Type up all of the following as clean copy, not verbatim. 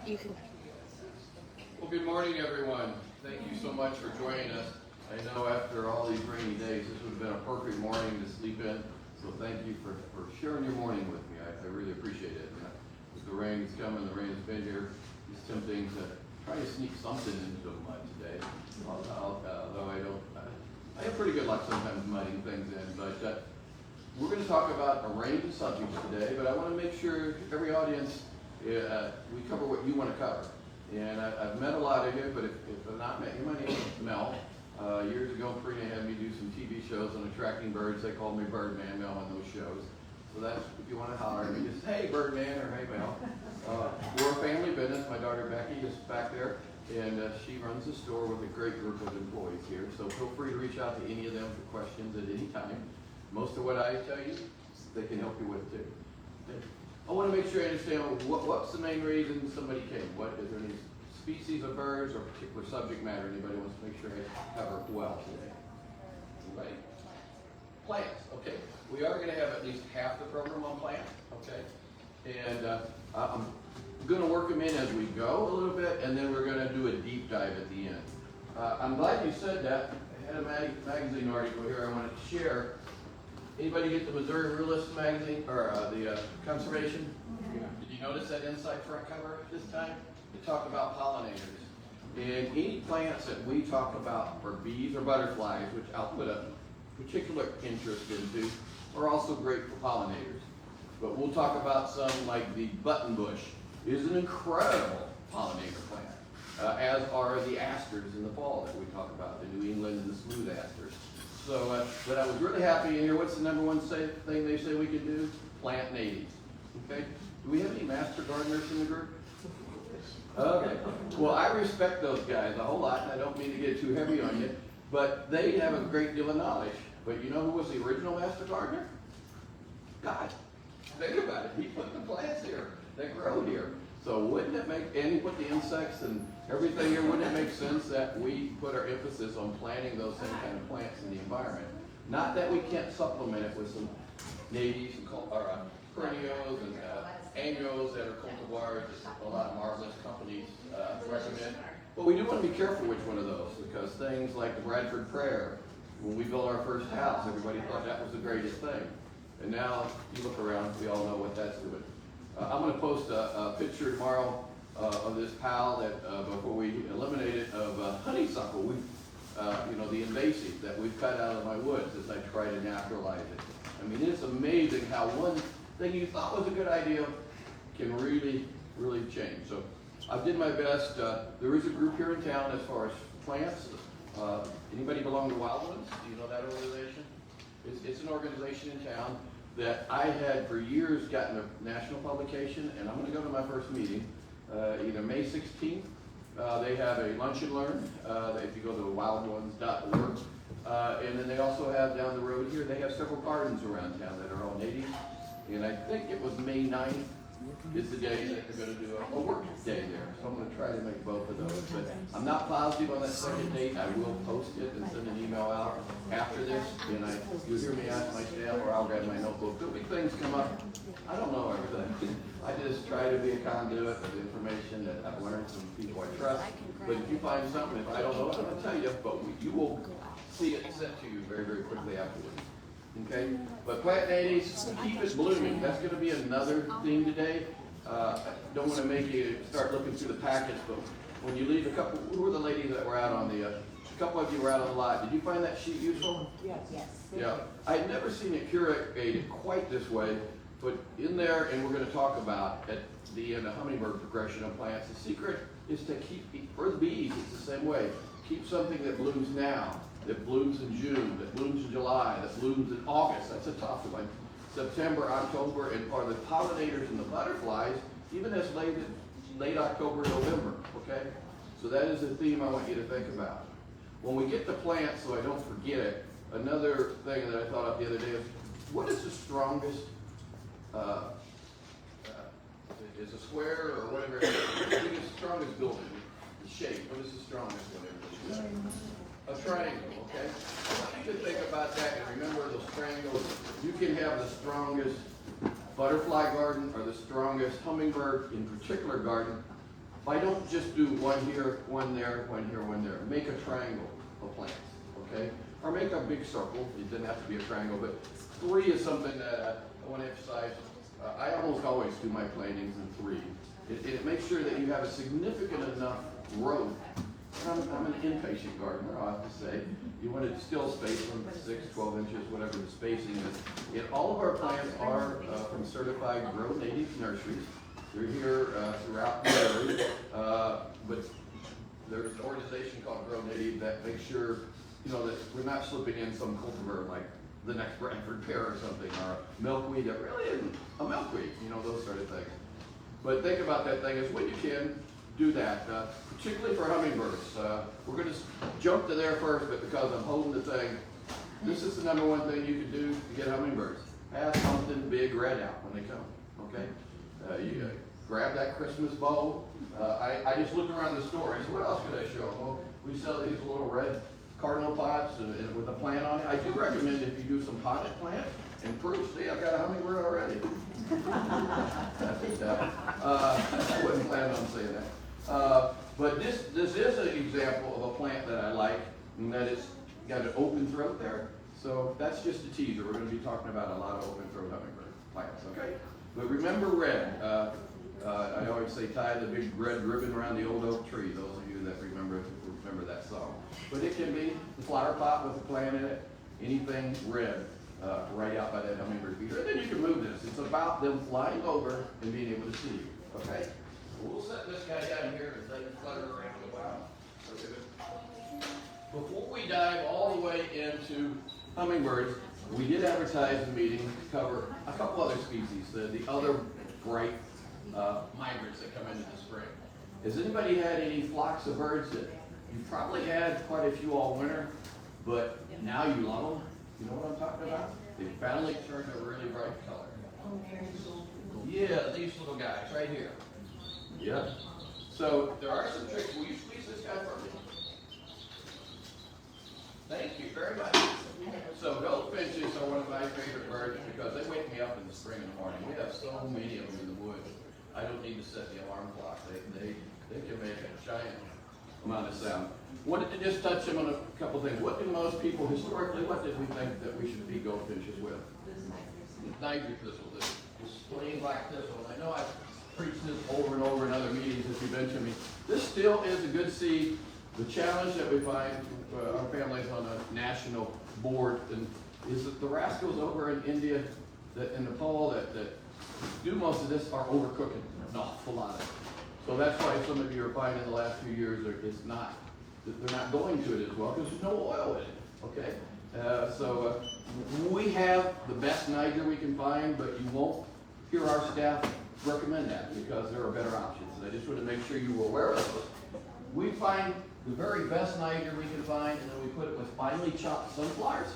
You can. Well, good morning, everyone. Thank you so much for joining us. I know after all these rainy days, this would have been a perfect morning to sleep in. So thank you for sharing your morning with me. I really appreciate it. With the rain is coming, the rain has been here. It's tempting to try to sneak something into the mud today. Although I have pretty good luck sometimes mudding things in. But we're going to talk about a range of subjects today. But I want to make sure every audience, we cover what you want to cover. And I've met a lot of you, but if I'm not met you, my name is Mel. Years ago, Karina had me do some TV shows on attracting birds. They called me Birdman Mel on those shows. So that's, if you want to holler at me, just, hey, Birdman, or hey, Mel. We're a family business. My daughter Becky is back there, and she runs the store with a great group of employees here. So feel free to reach out to any of them for questions at any time. Most of what I tell you, they can help you with, too. I want to make sure I understand what's the main reason somebody came. Is there any species of birds or particular subject matter anybody wants to make sure I cover well today? Anybody? Plants. Okay. We are going to have at least half the program on plants. Okay. And I'm going to work them in as we go a little bit, and then we're going to do a deep dive at the end. I'm glad you said that. I had a magazine article here I wanted to share. Anybody get the Missouri Realist magazine, or the Conservation? Yeah. Did you notice that inside front cover this time? They talk about pollinators. And any plants that we talk about for bees or butterflies, which I'll put a particular interest into, are also great for pollinators. But we'll talk about some like the buttonbush is an incredible pollinator plant, as are the asters in the fall that we talk about, the New England and the smooth asters. So, but I was really happy in here. What's the number one thing they say we can do? Plant natives. Okay? Do we have any master gardeners in the group? Okay. Well, I respect those guys a whole lot, and I don't mean to get too heavy on you, but they have a great deal of knowledge. But you know who was the original master gardener? God. Think about it. He put the plants here. They grow here. So wouldn't it make, and he put the insects and everything here, wouldn't it make sense that we put our emphasis on planting those same kind of plants in the environment? Not that we can't supplement it with some natives and perennials and annuals that are cultivars that a lot of marvelous companies recommend. But we do want to be careful which one of those, because things like the Bradford Prayer, when we built our first house, everybody thought that was the greatest thing. And now you look around, we all know what that's doing. I'm going to post a picture tomorrow of this pal that before we eliminate it of honeysuckle. We, the invasive that we've cut out of my woods as I try to naturalize it. I mean, it's amazing how one thing you thought was a good idea can really, really change. So I did my best. There is a group here in town as far as plants. Anybody belong to Wildlands? Do you know that organization? It's an organization in town that I had for years gotten a national publication, and I'm going to go to my first meeting, either May 16th. They have a lunch and learn, if you go to wildlands.org. And then they also have down the road here, they have several gardens around town that are all native. And I think it was May 9th is the day that they're going to do a work day there. So I'm going to try to make both of those. But I'm not positive on that second date. I will post it and send an email out after this. And you'll hear me ask my staff, or I'll grab my notebook. There'll be things come up. I don't know everything. I just try to be a conduit of information that I've learned from people I trust. But if you find something, if I don't know it, I'm going to tell you. But you will see it sent to you very, very quickly afterwards. Okay, but plant natives, keep it blooming. That's going to be another theme today. Don't want to make you start looking through the packets, but when you leave who were the ladies that were out on a couple of you were out on the lot. Did you find that sheet useful? Yes. Yeah, I'd never seen it curated quite this way, but in there, and we're going to talk about at the end, a hummingbird progression of plants. The secret is to keep, for the bees, it's the same way. Keep something that blooms now, that blooms in June, that blooms in July, that blooms in August. That's a tough one. September, October, and are the pollinators and the butterflies, even as late October, November, okay? So that is the theme I want you to think about. When we get to plants, so I don't forget it, another thing that I thought of the other day is, what is the strongest, is a square or whatever, the strongest building, the shape, what is the strongest one? A triangle, okay? I want you to think about that and remember those triangles. You can have the strongest butterfly garden or the strongest hummingbird in particular garden, Why don't just do one here, one there, one here, one there. Make a triangle of plants, okay? Or make a big circle. It doesn't have to be a triangle, but 3 is something that I want to emphasize. I almost always do my plantings in 3. It makes sure that you have a significant enough growth. I'm an impatient gardener, I have to say. You want to still space them 6, 12 inches, whatever the spacing is. And all of our plants are from certified Grow Native nurseries. They're here throughout the area, but there's an organization called Grow Native that makes sure, you know, that we're not slipping in some cultivar like the next Bradford pear or something, or a milkweed that really isn't a milkweed, you know, those sort of things. But think about that thing is when you can, do that, particularly for hummingbirds. We're going to jump to there first, but because I'm holding the thing, this is the number one thing you can do to get hummingbirds. Have something big red out when they come, okay? You grab that Christmas bowl. I just looked around the store. I said, what else could I show them? Well, we sell these little red cardinal pots and with a plant on it. I do recommend if you do some potted plant and proof. See, I've got a hummingbird already. I wasn't planning on saying that. But this is an example of a plant that I like, and that it's got an open throat there. So that's just a teaser. We're going to be talking about a lot of open throat hummingbird plants, okay? But remember red. I always say tie the big red ribbon around the old oak tree, those of you that remember that song. But it can be the flower pot with a plant in it, anything red, right out by that hummingbird feeder. And then you can move this. It's about them flying over and being able to see you, okay? We'll set this guy down here and let him flutter around a while. Before we dive all the way into hummingbirds, we did advertise the meeting to cover a couple other species, the other bright migrants that come into the spring. Has anybody had any flocks of birds that you probably had quite a few all winter, but now you love them? You know what I'm talking about? They finally turned a really bright color. Yeah, these little guys right here. Yep. So there are some tricks. Will you squeeze this guy for me? Thank you very much. So goldfinches are one of my favorite birds because they wake me up in the spring and the morning. We have so many of them in the woods. I don't need to set the alarm clock. They can make a giant amount of sound. Wanted to just touch them on a couple things. What do most people historically, what did we think that we should feed goldfinches with? Niger thistle, this plain black thistle. I know I've preached this over and over in other meetings if you've been to me. This still is a good seed. The challenge that we find our families on a national board is that the rascals over in India and Nepal that do most of this are overcooking an awful lot of it. So that's why some of you are finding in the last few years they're not going to it as well because there's no oil in it. Okay, so we have the best Niger we can find, but you won't hear our staff recommend that because there are better options. And I just want to make sure you were aware of those. We find the very best Niger we can find, and then we put it with finely chopped sunflowers,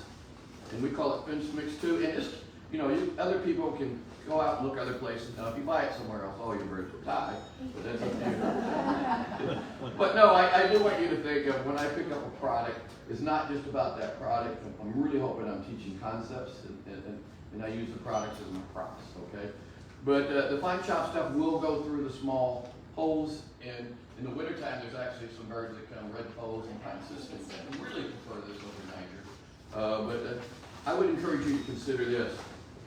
and we call it Finch Mix 2. And just, you know, other people can go out and look other places. Now, if you buy it somewhere else, all your birds will die, but that's up to you. But no, I do want you to think of when I pick up a product, it's not just about that product. I'm really hoping I'm teaching concepts, and I use the products as my props, okay? But the fine chopped stuff will go through the small holes, and in the wintertime, there's actually some birds that come, red poles and pine systems, that really prefer this over Niger. But I would encourage you to consider this.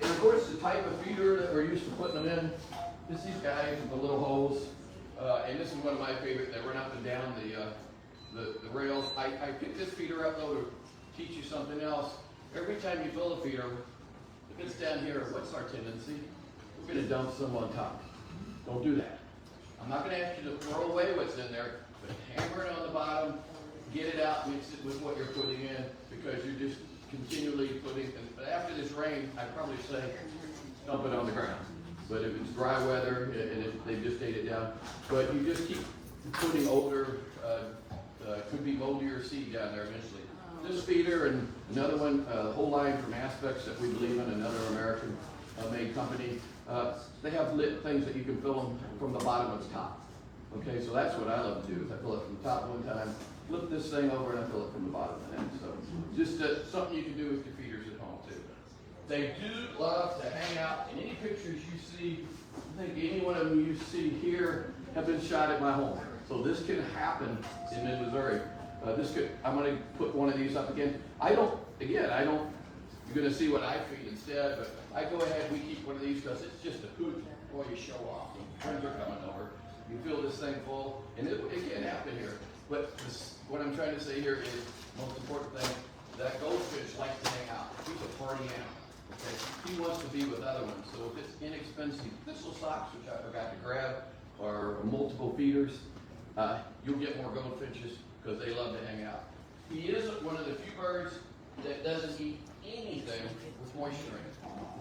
And of course, the type of feeder that we're used to putting them in is these guys with the little holes. And this is one of my favorite that run up and down the rails. I picked this feeder up though to teach you something else. Every time you fill a feeder, if it's down here, what's our tendency? We're going to dump some on top. Don't do that. I'm not going to ask you to throw away what's in there, but hammer it on the bottom, get it out, mix it with what you're putting in, because you're just continually putting, and after this rain, I'd probably say dump it on the ground. But if it's dry weather, and if they just ate it down, but you just keep putting older, could be moldier seed down there eventually. This feeder and another one, the whole line from Aspects that we believe in, another American made company, they have lit things that you can fill them from the bottom to the top. Okay, so that's what I love to do, is I fill it from the top one time, flip this thing over and I fill it from the bottom end. So just something you can do with your feeders at home too. They do love to hang out in any pictures you see. I think any one of them you see here have been shot at my home. So this can happen in Missouri. I'm going to put one of these up again. You're going to see what I feed instead, but I go ahead, we keep one of these because it's just a hoot. Boy, you show off. Friends are coming over. You fill this thing full, and it can happen here. But what I'm trying to say here is, most important thing, that goldfish likes to hang out. He's a party animal. Okay? He wants to be with other ones. So if it's inexpensive thistle socks, which I forgot to grab, or multiple feeders, you'll get more goldfinches because they love to hang out. He is one of the few birds that doesn't eat anything with moisture in it.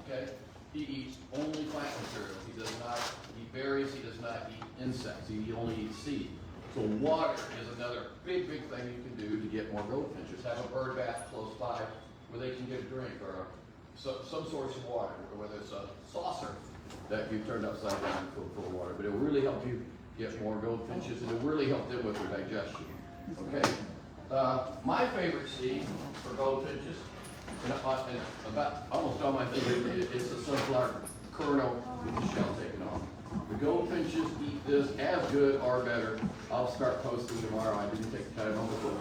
Okay? He eats only plant material. He does not eat berries. He does not eat insects. He only eats seed. So water is another big, big thing you can do to get more goldfinches. Have a bird bath close by where they can get a drink or some source of water, or whether it's a saucer that you've turned upside down full of water. But it will really help you get more goldfinches, and it will really help them with their digestion. Okay? My favorite seed for goldfinches, and about almost all my favorite, it's the sunflower kernel with the shell taken off. The goldfinches eat this as good or better. I'll start posting tomorrow. I didn't take the time on the photo.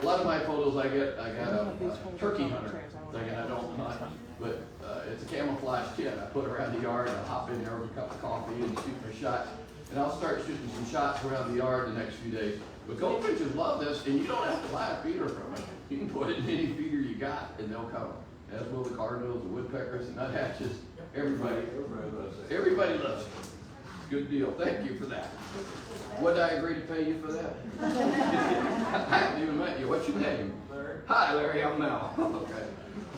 A lot of my photos I got a turkey hunter thinking I don't hunt, but it's a camouflage kit. I put around the yard, I hop in there with a cup of coffee and shoot my shots. And I'll start shooting some shots around the yard the next few days. But goldfinches love this, and you don't have to buy a feeder from it. You can put it in any feeder you got, and they'll come. As will the cardinals, the woodpeckers, the nuthatches. Everybody loves it. Good deal. Thank you for that. What did I agree to pay you for that? I haven't even met you. What's your name? Larry. Hi, Larry. I'm Mel. Okay.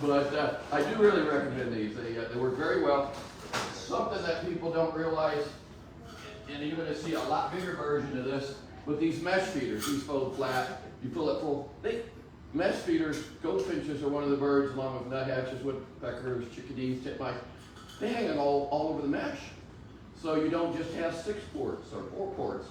But I do really recommend these. They work very well. Something that people don't realize, and you're going to see a lot bigger version of this, with these mesh feeders. These fold flat. You fill it full. Mesh feeders, goldfinches are one of the birds, along with nuthatches, woodpeckers, chickadees, titmice. They hang it all over the mesh. So you don't just have 6 ports or 4 ports.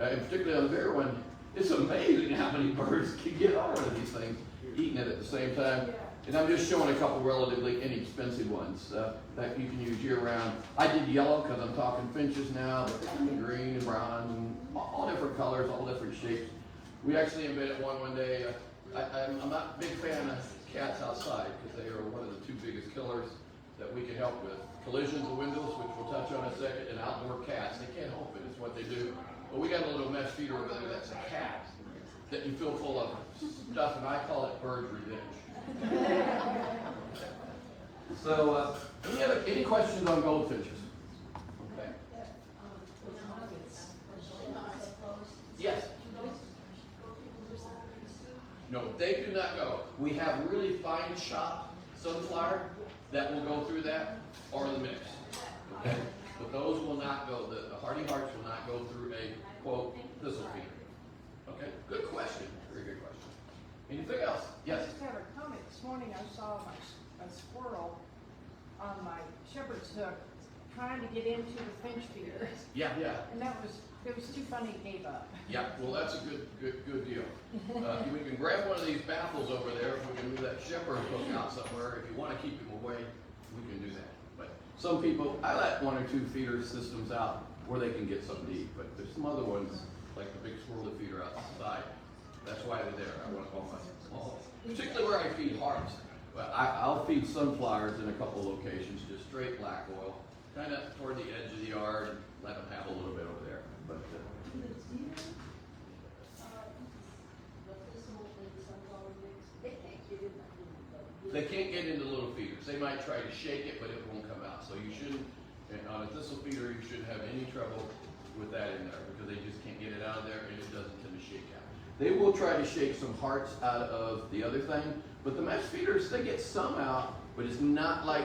And particularly on the bigger one, it's amazing how many birds can get on one of these things, eating it at the same time. And I'm just showing a couple relatively inexpensive ones that you can use year-round. I did yellow because I'm talking finches now, but they can be green and brown and all different colors, all different shapes. We actually invented one day. I'm not a big fan of cats outside because they are one of the 2 biggest killers that we can help with. Collisions of windows, which we'll touch on in a second, and outdoor cats. They can't help it, it's what they do. But we got a little mesh feeder over there that's a cat that you fill full of stuff, and I call it bird revenge. So, any questions on goldfinches? Okay. Yes. No, they do not go. We have really fine chopped sunflower that will go through that, or the mix. Okay? But those will not go, the hardy hearts will not go through a, quote, thistle feeder. Okay? Good question. Very good question. Anything else? Yes? I just have a comment. This morning I saw a squirrel on my shepherd's hook trying to get into the finch feeder. Yeah. And it was too funny, he gave up. Yeah, well, that's a good deal. We can grab one of these baffles over there. If we can move that shepherd hook out somewhere. If you want to keep him away, we can do that. But some people, I let 1 or 2 feeder systems out where they can get something to eat. But there's some other ones, like the big swirly feeder outside. That's why they're there. I want to call my small, particularly where I feed hearts. But I'll feed sunflowers in a couple locations, just straight black oil, kind of toward the edge of the yard, and let them have a little bit over there. But they can't get into little feeders. They might try to shake it, but it won't come out. So you shouldn't, and on a thistle feeder, you shouldn't have any trouble with that in there because they just can't get it out of there and it doesn't tend to shake out. They will try to shake some hearts out of the other thing, but the mesh feeders, they get some out, but it's not like,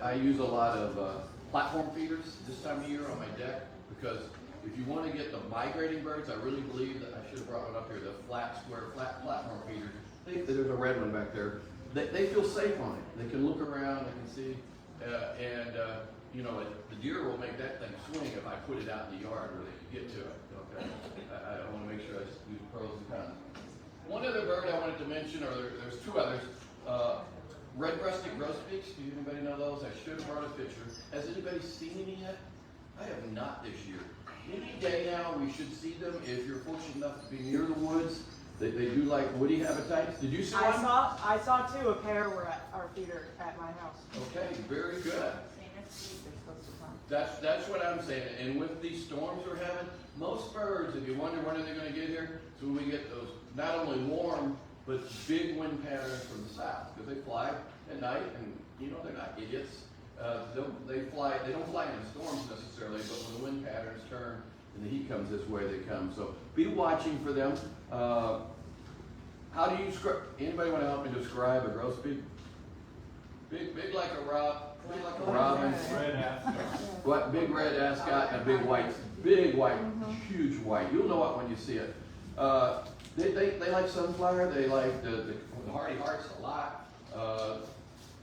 I use a lot of platform feeders this time of year on my deck because if you want to get the migrating birds, I really believe that I should have brought one up here, the flat platform feeders. There's a red one back there. They feel safe on it. They can look around, they can see, you know, the deer will make that thing swing if I put it out in the yard where they can get to it. Okay, I want to make sure I just do pros and cons. One other bird I wanted to mention, or there's 2 others. Red-breasted grosbeaks. Do anybody know those? I should have brought a picture. Has anybody seen any yet? I have not this year. any day now we should see them if you're fortunate enough to be near the woods. They do like woody habitats. Did you see one? I saw two. A pair were at our feeder at my house. Okay, very good. That's what I'm saying. And with these storms we're having, most birds, if you wonder when are they going to get here, so when we get those not only warm but big wind patterns from the south, because they fly at night, and you know they're not idiots. They fly. They don't fly in storms necessarily, but when the wind patterns turn and the heat comes this way, they come. So be watching for them. How do you describe? Anybody want to help me describe a grosbeak? Big like a robin. Red ascot. What? Big red ascot and a big white, huge white. You'll know it when you see it. They like sunflower. They like the hardy hearts a lot.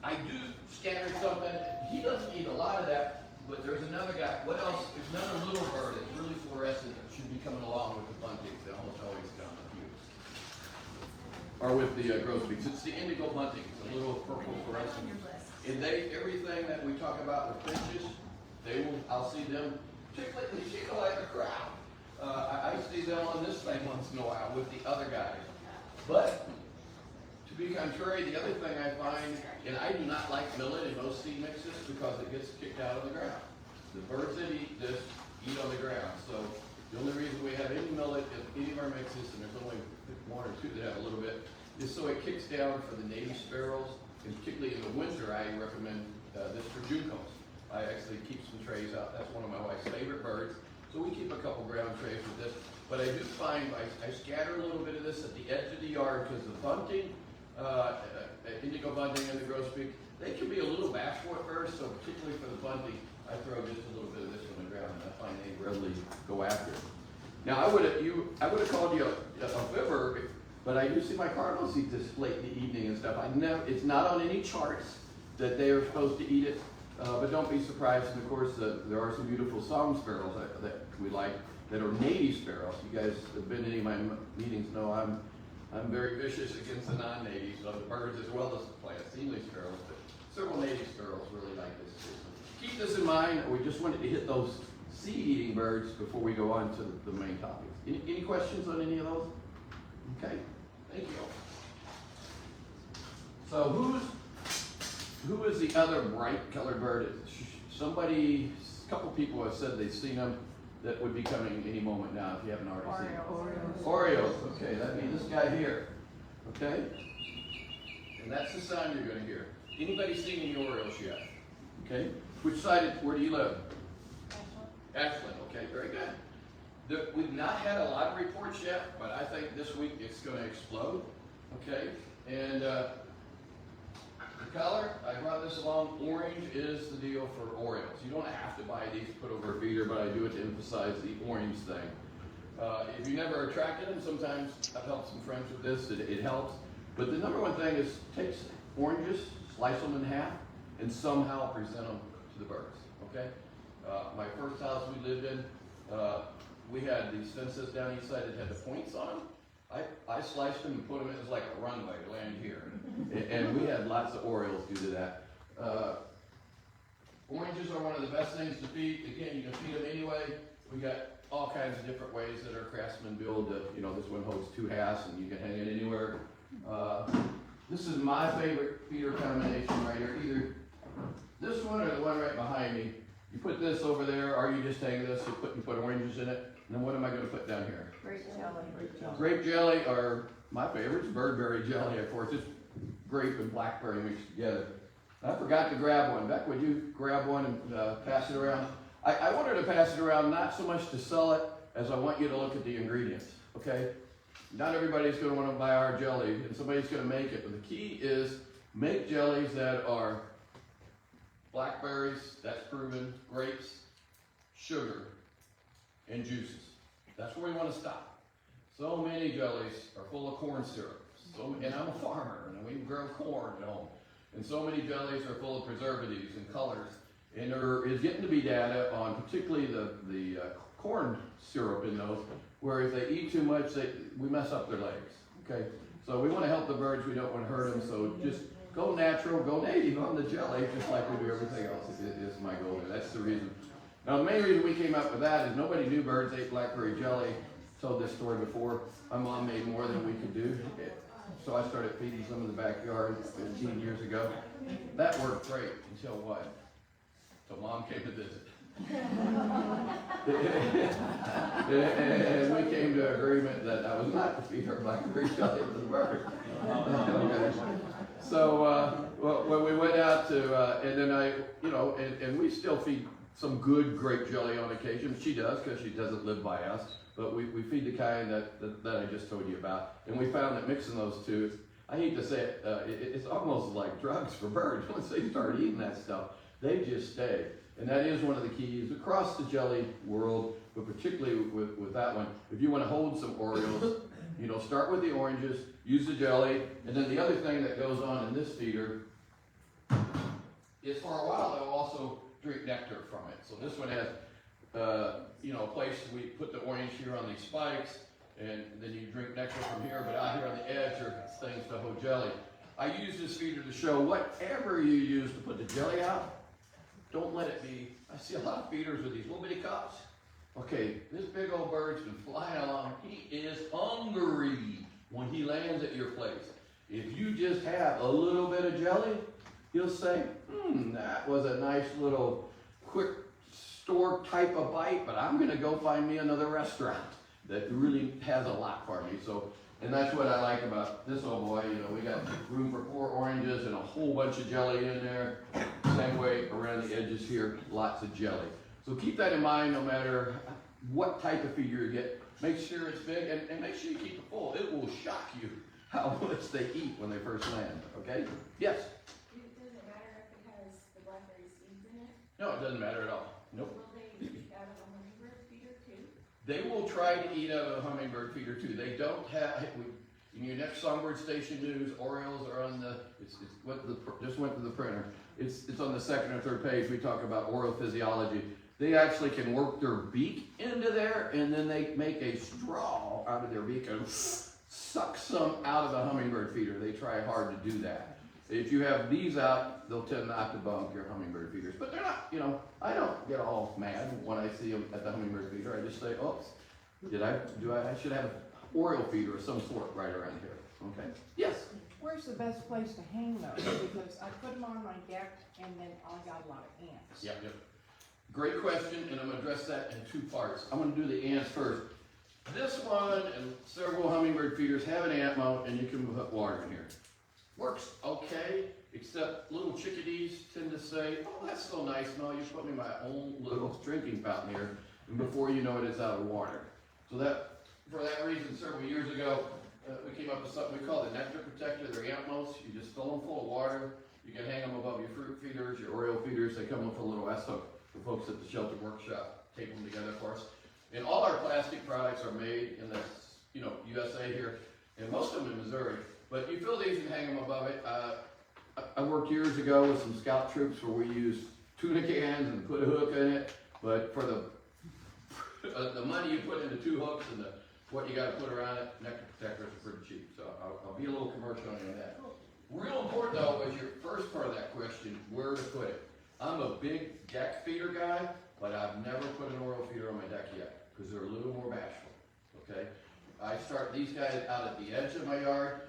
I do scatter something. He doesn't eat a lot of that, but there's another guy. What else? There's another little bird that's really fluorescent that should be coming along with the buntings. They almost always come with you. Or with the grosbeaks. It's the indigo bunting. It's a little purple fluorescent. And everything that we talk about with finches, I'll see them, particularly like a crowd. I see them on this thing once in a while with the other guys. But to be contrary, the other thing I find, and I do not like millet in most seed mixes because it gets kicked out of the ground. The birds that eat this eat on the ground. So the only reason we have any millet in any of our mixes, and there's only one or two that have a little bit, is so it kicks down for the native sparrows. And particularly in the winter, I recommend this for juncos. I actually keep some trays out. That's one of my wife's favorite birds. So we keep a couple ground trays with this. But I do find I scatter a little bit of this at the edge of the yard because the bunting, indigo bunting and the grosbeak, they can be a little bashful at first. So particularly for the bunting, I throw just a little bit of this on the ground, and I find they readily go after it. Now I would have called you a fibber. But I do see my cardinals eat this late in the evening and stuff. It's not on any charts that they are supposed to eat it, but don't be surprised. And of course, there are some beautiful song sparrows that we like that are native sparrows. You guys have been to any of my meetings know I'm very vicious against the non-natives of the birds as well as the plants, English sparrows, but several native sparrows really like this too. So keep this in mind. We just wanted to hit those seed-eating birds before we go on to the main topics. Any questions on any of those? Okay. Thank you. So who is the other bright colored bird? A couple people have said they've seen them that would be coming any moment now if you haven't already seen them. Orioles. Okay, that'd be this guy here. Okay? And that's the sound you're going to hear. Anybody seen any Orioles yet? Okay? Where do you live? Ashland. Okay, very good. We've not had a lot of reports yet, but I think this week it's going to explode. Okay, and the color, I brought this along. Orange is the deal for Orioles. You don't have to buy these to put over a feeder, but I do it to emphasize the orange thing. If you never attracted them, sometimes I've helped some friends with this. It helps. But the number one thing is take oranges, slice them in half, and somehow present them to the birds. Okay. My first house we lived in. We had these fences down each side that had the points on them. I sliced them and put them in as like a runway to land here. And we had lots of Orioles due to that. Oranges are one of the best things to feed. Again, you can feed them anyway. We got all kinds of different ways that our craftsmen build. This one holds 2 halves and you can hang it anywhere. This is my favorite feeder combination right here. Either this one or the one right behind me. You put this over there, or you just hang this, you put oranges in it, and then what am I going to put down here? Grape jelly. Grape jelly, or my favorite is birdberry jelly, of course. It's grape and blackberry mixed together. I forgot to grab one. Beck, would you grab one and pass it around? I want her to pass it around not so much to sell it, as I want you to look at the ingredients, okay? Not everybody's going to want to buy our jelly, and somebody's going to make it, but the key is make jellies that are blackberries, that's proven, grapes, sugar, and juices. That's where we want to stop. So many jellies are full of corn syrup. And I'm a farmer, and we grow corn at home. And so many jellies are full of preservatives and colors. And there is getting to be data on particularly the corn syrup in those, where if they eat too much, we mess up their legs. Okay? So we want to help the birds. We don't want to hurt them. So just go natural, go native on the jelly, just like we do everything else is my goal there. That's the reason. Now, the main reason we came up with that is nobody knew birds ate blackberry jelly. Told this story before. My mom made more than we could do. So I started feeding some in the backyard 15 years ago. That worked great until what? Until Mom came to visit. And we came to an agreement that I was not to feed her blackberry jelly to the bird. Okay. So when we went out to, and then I, and we still feed some good grape jelly on occasion. She does, because she doesn't live by us. But we feed the kind that I just told you about. And we found that mixing those two, I hate to say it, it's almost like drugs for birds. Once they start eating that stuff, they just stay. And that is one of the keys across the jelly world, but particularly with that one. If you want to hold some Oreos, start with the oranges, use the jelly, and then the other thing that goes on in this feeder is for a while they'll also drink nectar from it. So this one has a place we put the orange here on these spikes, and then you drink nectar from here, but out here on the edge are things to hold jelly. I use this feeder to show whatever you use to put the jelly out, don't let it be, I see a lot of feeders with these little bitty cups. Okay, this big old bird's been flying along. He is hungry when he lands at your place. If you just have a little bit of jelly, he'll say, that was a nice little quick store type of bite, but I'm gonna go find me another restaurant that really has a lot for me. So, and that's what I like about this old boy. We got room for 4 oranges and a whole bunch of jelly in there. Same way around the edges here, lots of jelly. So keep that in mind no matter what type of feeder you get. Make sure it's big and make sure you keep it full. It will shock you how much they eat when they first land, okay? Yes? It doesn't matter if it has the blackberry seeds in it? No, it doesn't matter at all. Nope. Will they eat out of a hummingbird feeder too? They will try to eat out of a hummingbird feeder too. They don't have, in your next Songbird Station news, Orioles are on the, just went to the printer. It's on the 2nd or 3rd page. We talk about oral physiology. They actually can work their beak into there, and then they make a straw out of their beak and suck some out of the hummingbird feeder. They try hard to do that. If you have these out, they'll tend not to bump your hummingbird feeders. But they're not, I don't get all mad when I see them at the hummingbird feeder. I just say, oops, I should have an Oriole feeder of some sort right around here. Okay? Yes? Where's the best place to hang those? Because I put them on my deck and then I got a lot of ants. Yep. Great question, and I'm going to address that in 2 parts. I'm going to do the ants first. This one and several hummingbird feeders have an ant mound, and you can put water in here. Works okay, except little chickadees tend to say, oh, that's so nice. No, you put me my own little drinking fountain here, and before you know it, it's out of water. So for that reason, several years ago, we came up with something we call the nectar protector. They're ant mounts. You just fill them full of water. You can hang them above your fruit feeders, your Oriole feeders. They come with a little S-hook. The folks at the shelter workshop tape them together for us. And all our plastic products are made in the, USA here, and most of them in Missouri. But you fill these and hang them above it. I worked years ago with some scout troops where we used tuna cans and put a hook in it. But for the money you put into 2 hooks and what you got to put around it, nectar protectors are pretty cheap. So I'll be a little commercial on that. Real important though is your first part of that question, where to put it. I'm a big deck feeder guy, but I've never put an Oriole feeder on my deck yet because they're a little more bashful. Okay, I start these guys out at the edge of my yard.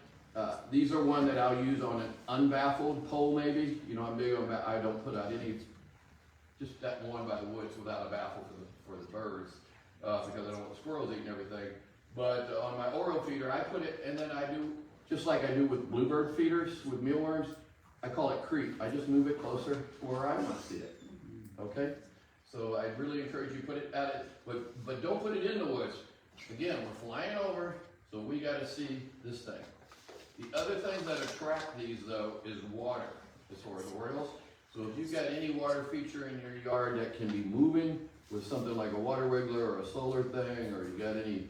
These are one that I'll use on an unbaffled pole maybe. I'm big on I don't put out any, just that one by the woods without a baffle for the birds because I don't want the squirrels eating everything. But on my Oriole feeder, I put it, and then I do, just like I do with bluebird feeders, with mealworms, I call it creep. I just move it closer to where I want to see it. Okay? So I really encourage you to put it at it, but don't put it in the woods. Again, we're flying over, so we got to see this thing. The other thing that attract these though is water as far as Orioles. So if you've got any water feature in your yard that can be moving with something like a water wiggler or a solar thing, or you got any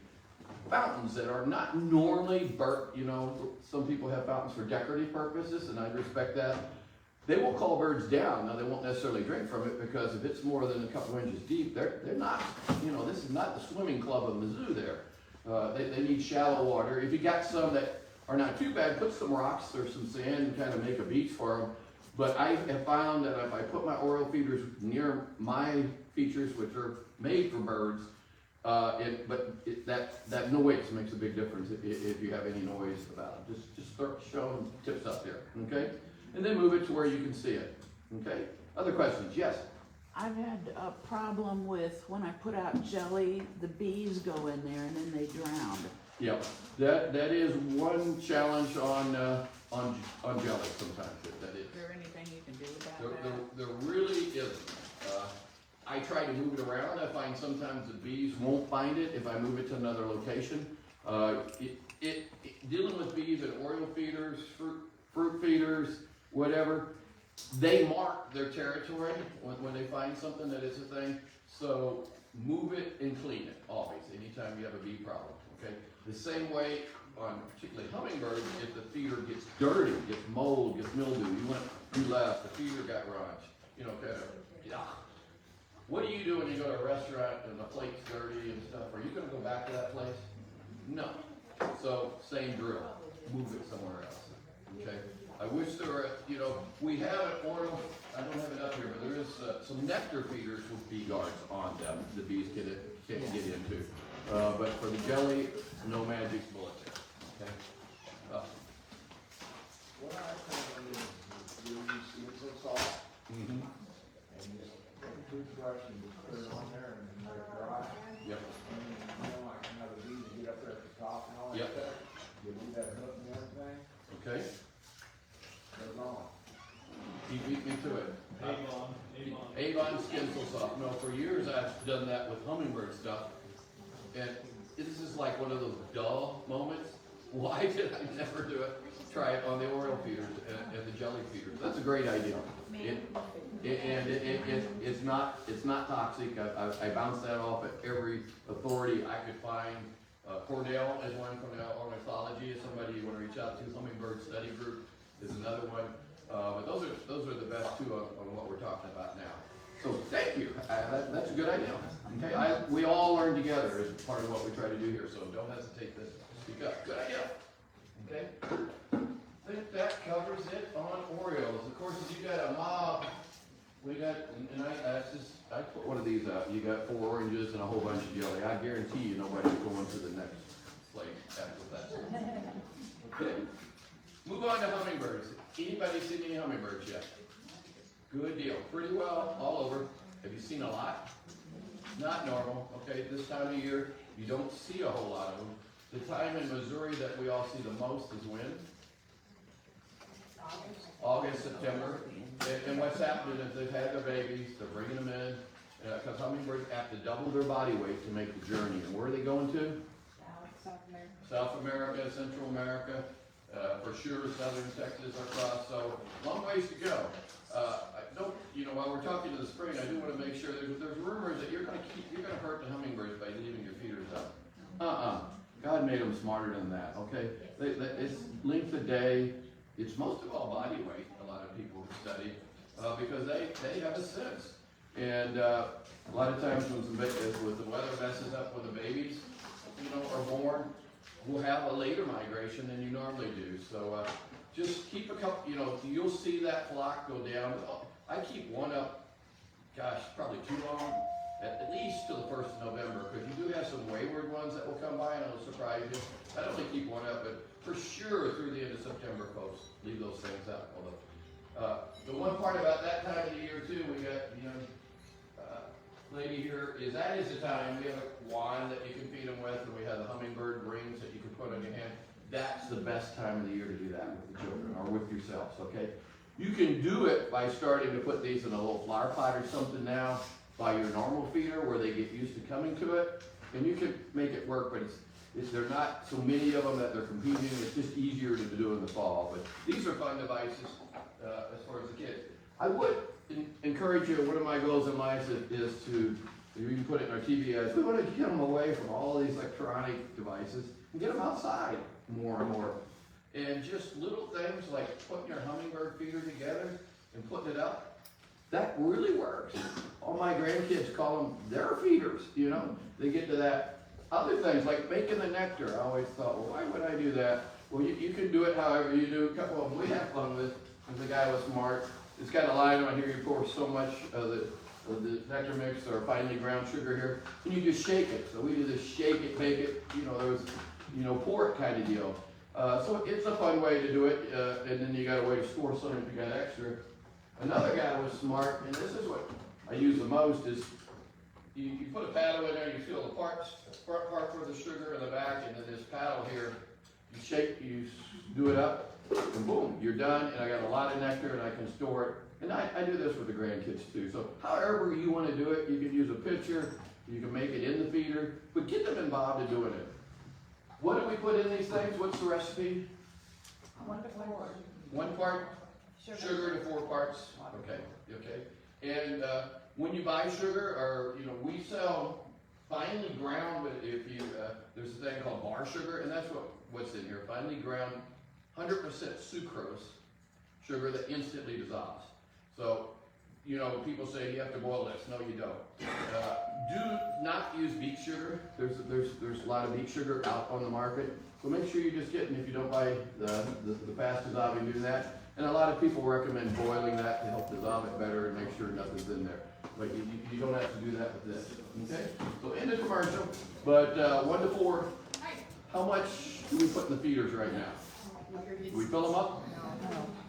fountains that are not normally burnt, some people have fountains for decorative purposes, and I respect that. They will call birds down. Now, they won't necessarily drink from it because if it's more than a couple inches deep, they're not, this is not the swimming club of Mizzou there. They need shallow water. If you got some that are not too bad, put some rocks or some sand and kind of make a beach for them. But I have found that if I put my Oriole feeders near my features which are made for birds. That noise makes a big difference if you have any noise about it. Just start showing tips up there, okay? And then move it to where you can see it, okay? Other questions? Yes? I've had a problem with when I put out jelly, the bees go in there and then they drown. Yep, that is one challenge on jelly sometimes. That is. Is there anything you can do about that? There really isn't. I try to move it around. I find sometimes the bees won't find it if I move it to another location. Dealing with bees at Oriole feeders, fruit feeders, whatever, they mark their territory when they find something that is a thing. So move it and clean it always, anytime you have a bee problem, okay? The same way on particularly hummingbirds, if the feeder gets dirty, gets mold, gets mildew, you left, the feeder got runched, kind of, what do you do when you go to a restaurant and the plate's dirty and stuff? Are you gonna go back to that place? No. So, same drill, move it somewhere else, okay? I wish there were, we have an Oriole, I don't have it up here, but there is some nectar feeders with bee guards on them the bees can't get into. But for the jelly, no magic bullet there, okay? What I think is, you use the salt, Mm-hmm. and you just take a toothbrush and just put it on there and let it dry. Yep. And then, like, the bees get up there at the top and all that Yep. stuff. You leave that hook and everything, Okay. goes on. He beat me to it. Avon Skin So Soft. No, for years I've done that with hummingbird stuff. And this is like one of those dull moments. Why did I never do it? Try it on the Oriole feeders and the jelly feeders. That's a great idea. It's not toxic. I bounce that off at every authority I could find. Cordell is one from ornithology. Is somebody you want to reach out to? Hummingbird Study Group is another one. But those are the best two on what we're talking about now. So thank you. That's a good idea. Okay, we all learn together is part of what we try to do here. So don't hesitate to speak up. Good idea. Okay. I think that covers it on Orioles. Of course, if you got a mob, we got, and I put one of these out. You got 4 oranges and a whole bunch of jelly. I guarantee you nobody's going to the next plate after that. Okay. Move on to hummingbirds. Anybody seen any hummingbirds yet? Good deal. Pretty well all over. Have you seen a lot? Not normal. Okay, this time of year, you don't see a whole lot of them. The time in Missouri that we all see the most is when? August, September. And what's happening is they've had their babies, they're bringing them in, because hummingbirds have to double their body weight to make the journey. And where are they going to? South America, Central America, for sure Southern Texas across, so long ways to go. While we're talking to the spring, I do want to make sure there's rumors that you're going to hurt the hummingbirds by leaving your feeders up. God made them smarter than that, okay? It's length of day, it's most of all body weight, a lot of people study, because they have a sense. And a lot of times when the weather messes up when the babies, are born, we'll have a later migration than you normally do. So just keep a couple, you'll see that flock go down. I keep one up, probably too long, at least till the 1st of November, because you do have some wayward ones that will come by and it'll surprise you. I'd only keep one up, but for sure through the end of September, folks, leave those things up. Although, the one part about that time of the year too, we got, lady here, that is the time, we have a wand that you can feed them with, and we have the hummingbird rings that you can put on your hand. That's the best time of the year to do that with the children, or with yourselves, okay? You can do it by starting to put these in a little flower pot or something now, by your normal feeder, where they get used to coming to it, and you can make it work, but there are not so many of them that they're competing. It's just easier to do in the fall, but these are fun devices as far as the kids. I would encourage you, one of my goals in life is to, you can put it in our TV ads, we want to get them away from all these electronic devices and get them outside more and more. And just little things like putting your hummingbird feeder together and putting it up, that really works. All my grandkids call them their feeders, They get to that. Other things like making the nectar, I always thought, well, why would I do that? Well, you can do it however you do. A couple of them we have fun with, because the guy was smart. It's got a line on here, you pour so much of the the nectar mix or finely ground sugar here, and you just shake it. So we do this shake it, bake it, those, pour it kind of deal. So it's a fun way to do it, and then you got a way to store some if you got extra. Another guy was smart, and this is what I use the most, is you put a paddle in there, you fill the front part for the sugar in the back, and then this paddle here, you shake, you do it up, and boom, you're done, and I got a lot of nectar, and I can store it. And I do this with the grandkids too. So however you want to do it, you can use a pitcher, you can make it in the feeder, but get them involved in doing it. What do we put in these things? What's the recipe? 1 to 4. 1 part sugar to 4 parts. Okay. And when you buy sugar, or we sell finely ground, but if you there's a thing called bar sugar, and that's what's in here. Finely ground, 100% sucrose sugar that instantly dissolves. So, people say you have to boil this. No, you don't. Do not use beet sugar. There's a lot of beet sugar out on the market. So make sure you just get, and if you don't buy the fast dissolving, do that. And a lot of people recommend boiling that to help dissolve it better and make sure nothing's in there. But you don't have to do that with this. Okay? So end of commercial. But 1 to 4, how much do we put in the feeders right now? Do we fill them up?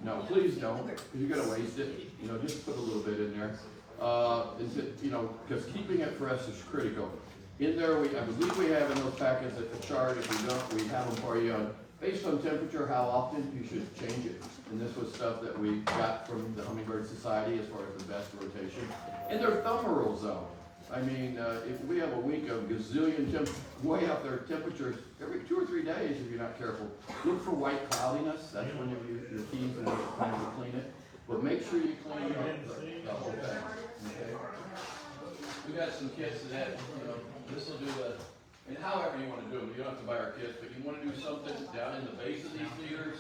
No, please don't, because you're going to waste it. Just put a little bit in there. Because keeping it fresh is critical. In there, I believe we have in those packets at the chart. If we don't, we have them for you on, based on temperature, how often you should change it. And this was stuff that we got from the Hummingbird Society as far as the best rotation. And they're ephemeral zone. I mean, if we have a week of gazillion way up there temperatures every 2 or 3 days, if you're not careful. Look for white cloudiness. That's when your keys and time to clean it. But make sure you clean the whole thing. Okay. We got some kits that this will do and however you want to do them. You don't have to buy our kits, but you want to do something down in the base of these feeders,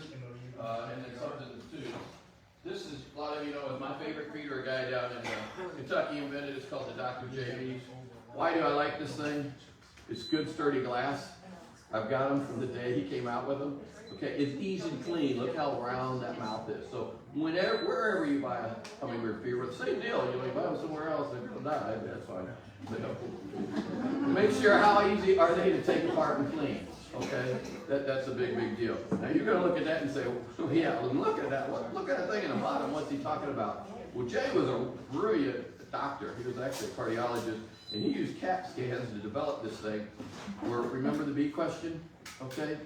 and then something too. This is, a lot of you know, is my favorite feeder, a guy down in Kentucky invented. It's called the Dr. JB's. Why do I like this thing? It's good, sturdy glass. I've got them from the day he came out with them. Okay, it's easy to clean. Look how round that mouth is. So wherever you buy a hummingbird feeder, the same deal. You buy them somewhere else, they're going to die. That's fine. Make sure how easy are they to take apart and clean. Okay, that's a big deal. Now you're going to look at that and say, well, yeah, look at that. Look at that thing in the bottom. What's he talking about? Well, Jay was a brilliant doctor. He was actually a cardiologist, and he used CAT scans to develop this thing. Remember the bee question? Okay,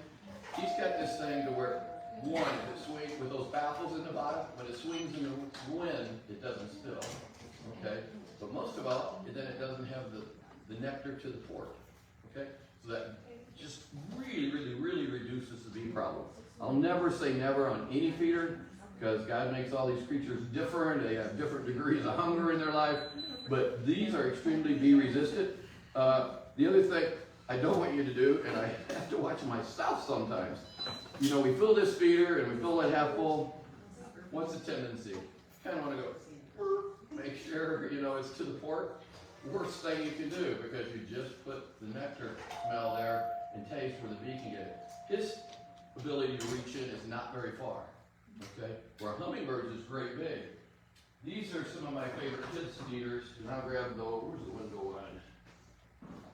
he's got this thing to where one, if it swings with those baffles in the bottom, when it swings in the wind, it doesn't spill. Okay, but most of all, then it doesn't have the nectar to the port. Okay, so that just really reduces the bee problem. I'll never say never on any feeder, because God makes all these creatures different. They have different degrees of hunger in their life, but these are extremely bee resistant. The other thing I don't want you to do, and I have to watch myself sometimes, we fill this feeder and we fill it half full. What's the tendency? Kind of want to go, make sure, it's to the port. Worst thing you can do, because you just put the nectar smell there and taste where the bee can get it. His ability to reach in is not very far. Okay? Where hummingbirds is great big. These are some of my favorite kids' feeders, and I'll grab where's the window line?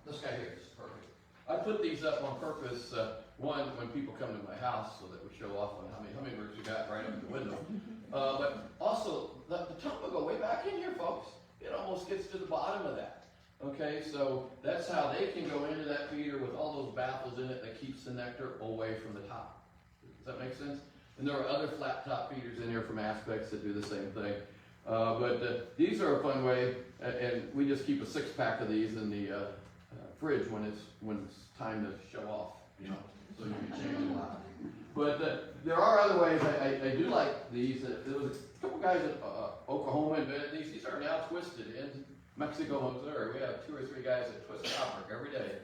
This guy here is perfect. I put these up on purpose, one, when people come to my house, so that we show off on how many hummingbirds we got right up the window. But also, the tongue will go way back in here, folks. It almost gets to the bottom of that. Okay, so that's how they can go into that feeder with all those baffles in it that keeps the nectar away from the top. Does that make sense? And there are other flat top feeders in here from Aspects that do the same thing. But these are a fun way, and we just keep a 6-pack of these in the fridge when it's time to show off, so you can change a lot. But there are other ways. I do like these. There was a couple guys in Oklahoma invented these. These are now twisted in Mexico, Missouri. We have 2 or 3 guys that twist copper every day.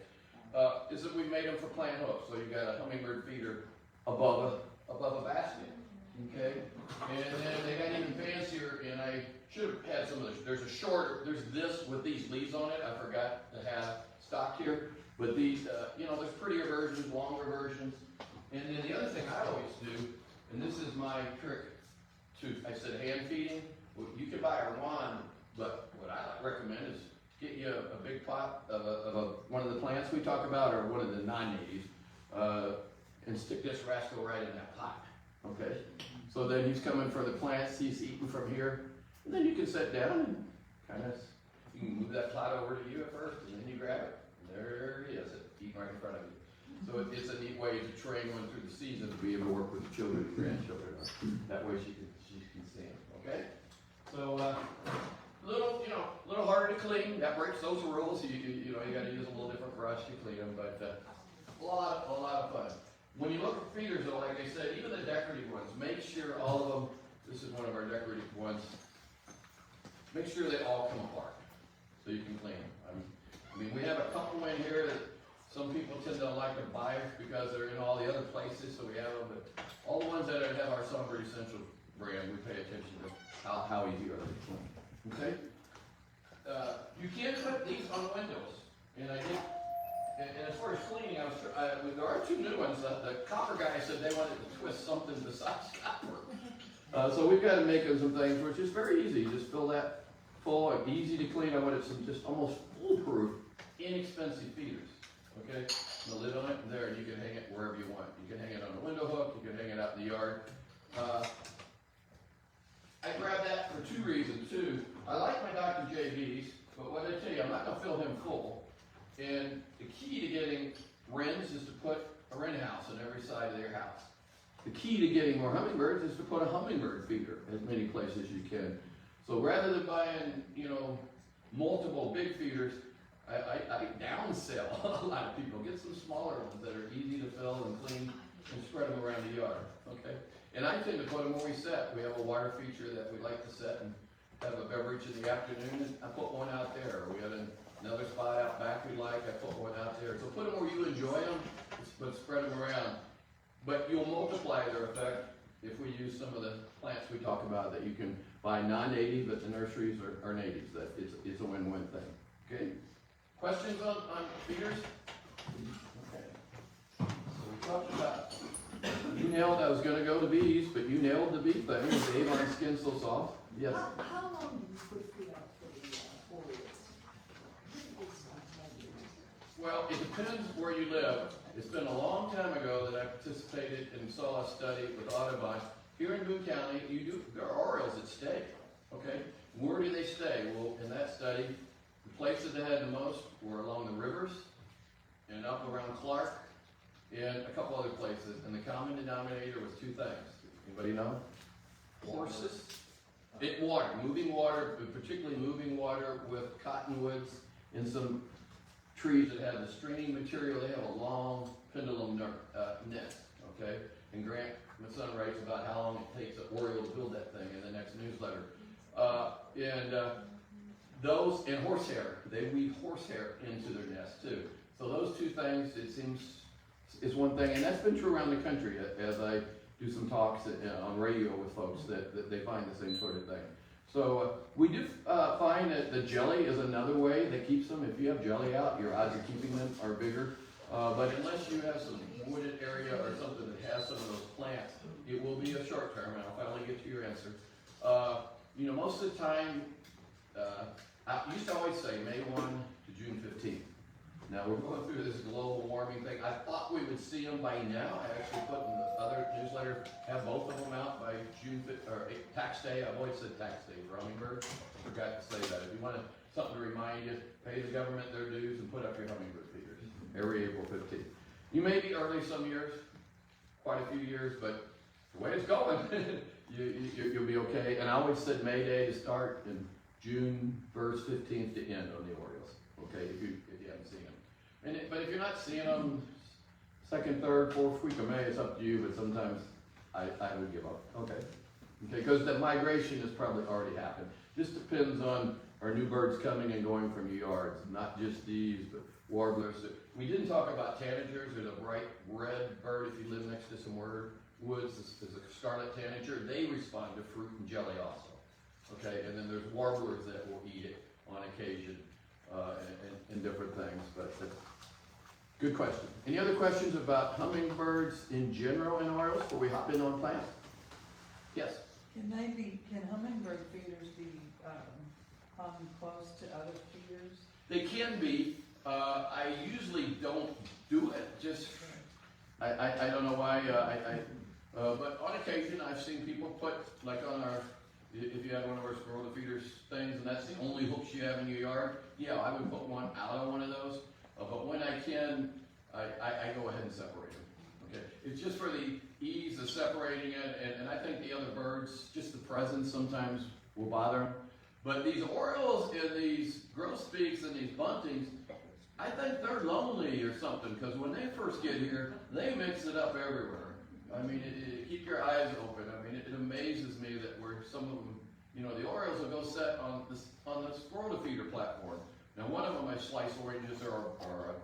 Is that we made them for plant hooks. So you got a hummingbird feeder above a basket. Okay, and then they got even fancier. And I should have had some of this. There's this with these leaves on it. I forgot to have stock here. But these, there's prettier versions, longer versions. And then the other thing I always do, and this is my trick I said hand feeding. Well, you can buy a wand But what I recommend is get you a big pot of one of the plants we talk about, or one of the non-natives, and stick this rascal right in that pot, okay? So then he's coming for the plants, he's eating from here, and then you can sit down and kind of, you can move that pot over to you at first, and then you grab it, and there he is, eating right in front of you. So it's a neat way to train one through the season to be able to work with the children and grandchildren. That way she can see them, okay? So, little harder to clean. That breaks those rules. You got to use a little different brush to clean them, but a lot of fun. When you look at feeders, though, like I said, even the decorative ones, make sure all of them. This is one of our decorative ones. Make sure they all come apart so you can clean them. I mean, we have a couple in here that some people tend to like to buy because they're in all the other places, so we have them. But all the ones that have our Songbird Essential brand, we pay attention to how easy are they to clean. Okay. You can put these on windows, and I did. And as far as cleaning, there are two new ones. The copper guy said they wanted to twist something besides copper. So we've got to make them some things, which is very easy. You just fill that full, and easy to clean. I wanted some just almost foolproof, inexpensive feeders. Okay, the lid on it, and there, you can hang it wherever you want. You can hang it on the window hook. You can hang it out in the yard. I grabbed that for two reasons. Too, I like my Dr. JVs, but what I tell you, I'm not going to fill him full. And the key to getting wrens is to put a wren house on every side of your house. The key to getting more hummingbirds is to put a hummingbird feeder as many places as you can. So rather than buying, multiple big feeders, I downsell a lot of people. Get some smaller ones that are easy to fill and clean and spread them around the yard. Okay. And I tend to put them where we set. We have a water feature that we like to set and have a beverage in the afternoon, and I put one out there. We have another spot out back we like. I put one out there. So put them where you enjoy them, but spread them around. But you'll multiply their effect if we use some of the plants we talk about that you can buy non-native, but the nurseries are natives. That it's a win-win thing. Okay. Questions on feeders? Okay. So we talked about. You nailed I was going to go to bees, but you nailed the bee thing. Dave on skin so soft. Yes. How long do you put feed out for the foliage? Well, it depends where you live. It's been a long time ago that I participated and saw a study with Audubon. Here in Boone County, there are orioles that stay. Okay, where do they stay? Well, in that study, the places that had the most were along the rivers and up around Clark and a couple other places. And the common denominator was two things. Anybody know? Horses. Water, moving water, but particularly moving water with cottonwoods and some trees that have the stringy material. They have a long pendulum nest, okay? And Grant, my son, writes about how long it takes an oriole to build that thing in the next newsletter. Those, and horsehair, they weave horsehair into their nest too. So those two things, it seems, is one thing, and that's been true around the country as I do some talks on radio with folks that they find the same sort of thing. So we do find that the jelly is another way that keeps them. If you have jelly out, your odds of keeping them are bigger. But unless you have some wooded area or something that has some of those plants, it will be a short term, and I'll finally get to your answer. Most of the time, I used to always say May 1 to June 15th. Now we're going through this global warming thing. I thought we would see them by now. I actually put in the other newsletter, have both of them out by June 5th, or tax day. I've always said tax day for hummingbird. I forgot to say that. If you want something to remind you, pay the government their dues and put up your hummingbird feeders every April 15th. You may be early some years, quite a few years, but the way it's going, you'll be okay. And I always said May Day to start and June 1st, 15th to end on the Orioles. Okay, if you haven't seen them. But if you're not seeing them, second, third, fourth week of May, it's up to you, but sometimes I would give up. Okay, because the migration has probably already happened. Just depends on our new birds coming and going from your yards, not just these, but warblers. We didn't talk about tanagers. There's a bright red bird if you live next to some woods. There's a scarlet tanager. They respond to fruit and jelly also. Okay, and then there's warblers that will eat it on occasion and different things. But good question. Any other questions about hummingbirds in general and orioles before we hop in on plants? Yes. Can hummingbird feeders be close to other feeders? They can be. I usually don't do it. Just I don't know why. But on occasion I've seen people put like on our. If you had one of our squirrel feeders things, and that's the only hooks you have in your yard, yeah, I would put one out of one of those. But when I can, I go ahead and separate them. Okay, it's just for the ease of separating it, and I think the other birds, just the presence sometimes will bother them. But these orioles and these grosbeaks and these buntings, I think they're lonely or something, because when they first get here, they mix it up everywhere. I mean, keep your eyes open. I mean, it amazes me that where some of them, you know, the orioles will go set on the squirrel feeder platform. Now, one of them I slice oranges or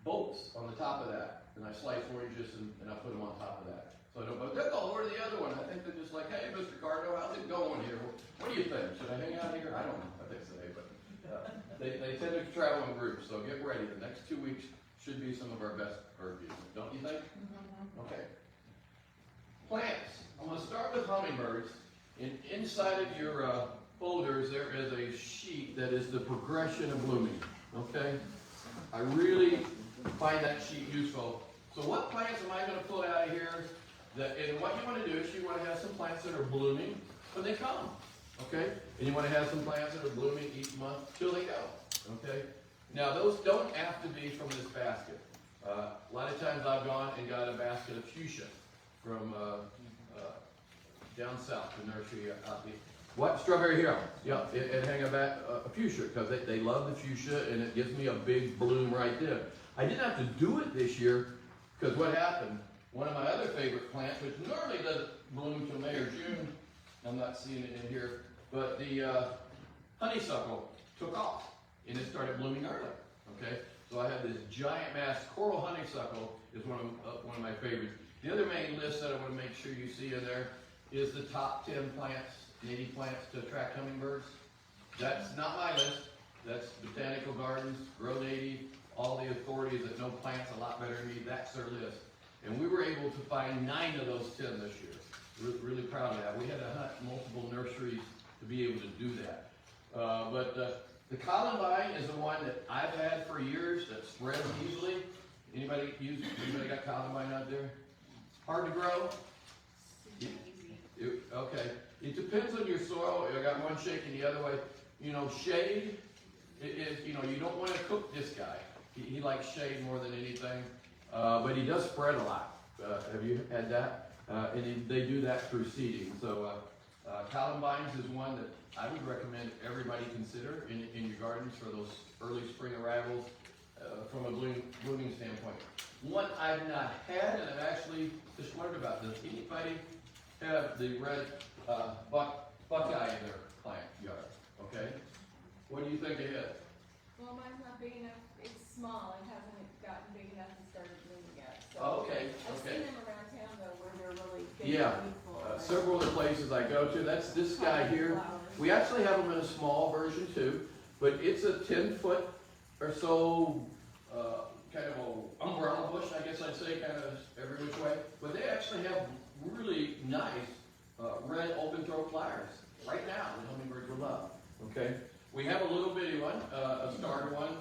bolts on the top of that, and I slice oranges and I put them on top of that. So, but they'll go over to the other one. I think they're just like, hey, Mr. Cardo, how's it going here? What do you think? Should I hang out here? I don't know. I think so, but they tend to travel in groups. So get ready. The next 2 weeks should be some of our best bird views, don't you think? Okay. Plants. I'm going to start with hummingbirds. And inside of your folders, there is a sheet that is the progression of blooming. Okay? I really find that sheet useful. So what plants am I going to pull out of here? And what you want to do is you want to have some plants that are blooming when they come. Okay? And you want to have some plants that are blooming each month till they go. Okay? Now those don't have to be from this basket. A lot of times I've gone and got a basket of fuchsia from down south, the nursery out here. What? Strawberry Hero. Yeah, and hang a fuchsia, because they love the fuchsia, and it gives me a big bloom right there. I didn't have to do it this year, because what happened, one of my other favorite plants, which normally doesn't bloom until May or June, I'm not seeing it in here, but the honeysuckle took off, and it started blooming early. Okay, so I have this giant mass coral honeysuckle is one of my favorites. The other main list that I want to make sure you see in there is the top 10 plants, native plants to attract hummingbirds. That's not my list. That's Botanical Gardens, Grow Native, all the authorities that know plants a lot better than me. That's their list. And we were able to find 9 of those 10 this year. We're really proud of that. We had to hunt multiple nurseries to be able to do that. But the columbine is the one that I've had for years that spreads easily. Anybody got columbine out there? Hard to grow? Okay. It depends on your soil. I got one shaking the other way. You know, shade is, you know, you don't want to cook this guy. He likes shade more than anything. But he does spread a lot. Have you had that? And they do that through seeding. So columbines is one that I would recommend everybody consider in your gardens for those early spring arrivals from a blooming standpoint. One I've not had, and I've actually just learned about. Does anybody have the red buckeye in their plant yard? Okay. What do you think it is? Well, mine's not big enough, it's small, it hasn't gotten big enough and started blooming yet, so. Oh, okay. I've Okay. seen them around town though, where they're really big Yeah. and beautiful. Several of the places I go to, that's this guy here. Flowers. We actually have them in a small version too, but it's a 10-foot or so kind of a umbrella bush, I guess I'd say, kind of every which way. But they actually have really nice red open throat flowers right now that hummingbirds will love. Okay, we have a little bitty one, a starter one,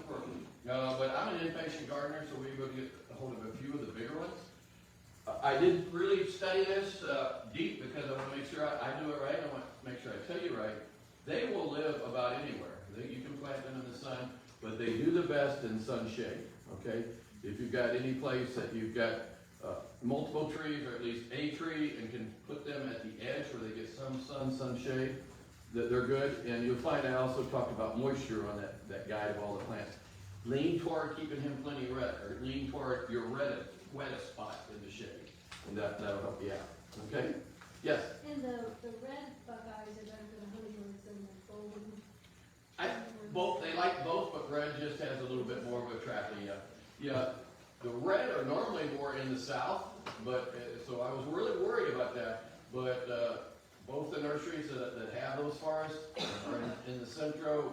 but I'm an impatient gardener, so we go get a hold of a few of the bigger ones. I didn't really study this deep because I want to make sure I do it right. I want to make sure I tell you right. They will live about anywhere. You can plant them in the sun, but they do the best in sunshade. Okay, if you've got any place that you've got multiple trees, or at least a tree, and can put them at the edge where they get some sun, some shade, that they're good. And you'll find I also talked about moisture on that guide of all the plants. Lean toward keeping him plenty red, or lean toward your wettest spot in the shade, and that'll help you out. Okay? Yes? And the red buckeyes are better than the hummingbirds and the golden. Both, they like both, but red just has a little bit more of a attracting. Yeah, the red are normally more in the south, but so I was really worried about that. But both the nurseries that have those forests are in the centro.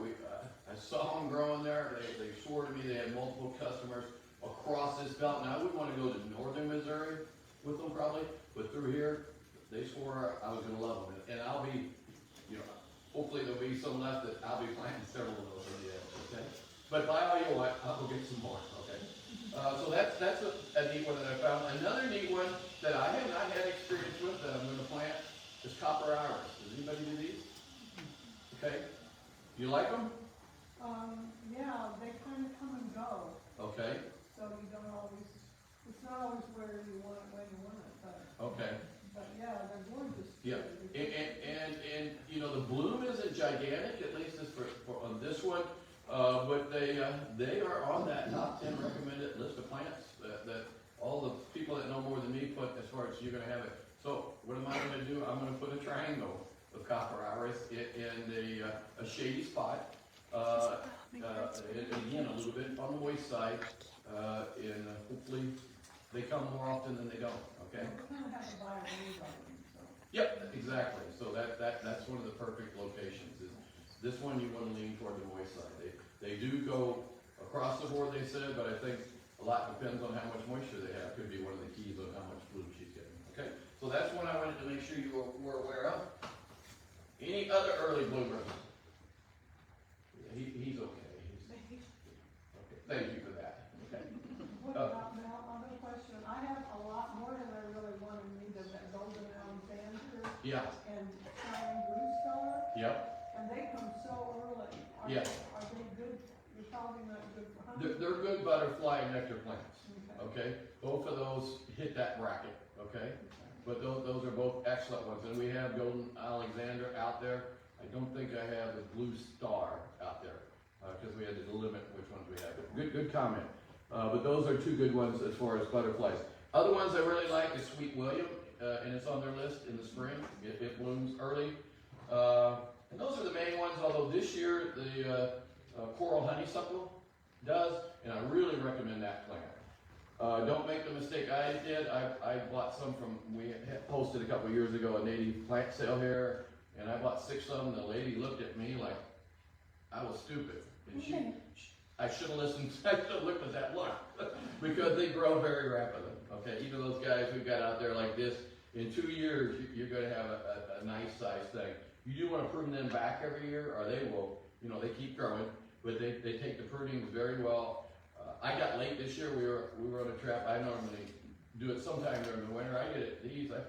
I saw them growing there. They swore to me they had multiple customers across this belt. Now I wouldn't want to go to northern Missouri with them probably, but through here, they swore I was going to love them. And I'll be, you know, hopefully there'll be some left that I'll be planting several of those on the edge, okay? But buy all you want, I'll go get some more, okay? So that's a neat one that I found. Another neat one that I have not had experience with that I'm gonna plant is copper iris. Does anybody do these? Okay, you like them? Yeah, they kind of come and go, Okay, so you don't always, it's not always where you want it, when you want it, okay. but yeah, they're gorgeous. Yeah, and you know, the bloom isn't gigantic, at least as for on this one, but they are on that top 10 recommended list of plants that all the people that know more than me put as far as you're gonna have it. So what am I gonna do? I'm gonna put a triangle of copper iris in a shady spot, and again, a little bit on the moist side, and hopefully they come more often than they don't, okay? We're gonna have to buy a new one, so. Yep, exactly. So that's one of the perfect locations. Is this one you want to lean toward the moist side. They do go across the board, they said, but I think a lot depends on how much moisture they have. Could be one of the keys on how much bloom she's getting. Okay, so that's one I wanted to make sure you were aware of. Any other early bloomers? He's okay. Okay. Thank you for that. Okay. What about now, other question, I have a lot more than I really wanted, me to that golden Alexander Yeah. and Flying Blue Star, Yep. and they come so early. Yes. Are they good, you're probably not good for hunting? They're good butterfly and nectar plants. Okay. Okay, both of those hit that bracket, okay? But those are both excellent ones, and we have Golden Alexander out there. I don't think I have the Blue Star out there, because we had to limit which ones we have. But good comment. But those are two good ones as far as butterflies. Other ones I really like is Sweet William, and it's on their list in the spring. It blooms early. And those are the main ones, although this year the coral honeysuckle does, and I really recommend that plant. Don't make the mistake I did. I bought some from, we had posted a couple years ago a native plant sale here, and I bought 6 of them. The lady looked at me like I was stupid. And I should have listened, I should have looked at that look, because they grow very rapidly. Okay, even those guys who got out there like this, in 2 years, you're going to have a nice size thing. You do want to prune them back every year, or they will, you know, they keep growing, but they take the prunings very well. I got late this year. We were on a trap. I normally do it sometime during the winter. I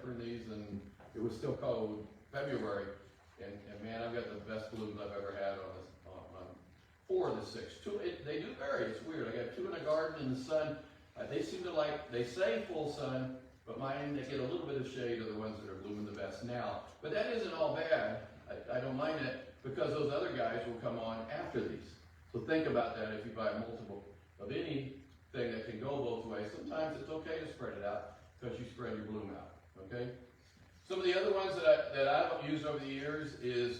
prune these, and it was still cold February, and man, I've got the best blooms I've ever had on 4 of the 6. 2, they do vary. It's weird. I got 2 in the garden in the sun. They seem to like. They say full sun, but mine, they get a little bit of shade, are the ones that are blooming the best now. But that isn't all bad. I don't mind it, because those other guys will come on after these. So think about that if you buy multiple of anything that can go both ways. Sometimes it's okay to spread it out, because you spread your bloom out, okay? Some of the other ones that I've used over the years is,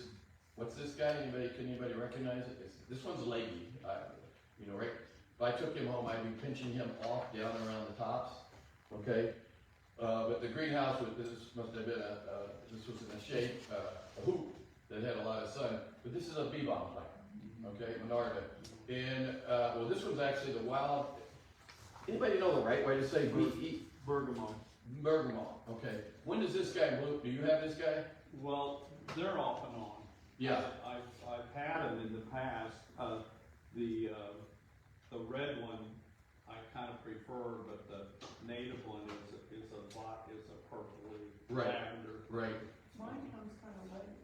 what's this guy? Can anybody recognize it? This one's leggy. You know, right? If I took him home, I'd be pinching him off down around the tops, okay? But the greenhouse, this must have been this was in a shape, a hoop that had a lot of sun. But this is a bee balm plant, okay, Menarda. And, well, this one's actually the wild, anybody know the right way to say bee? Bergamot. Bergamot, okay. When does this guy bloom? Do you have this guy? Well, they're off and on. Yeah. I've had them in the past. The red one I kind of prefer, but the native one is a purpley lavender. Right. Mine comes kind of late.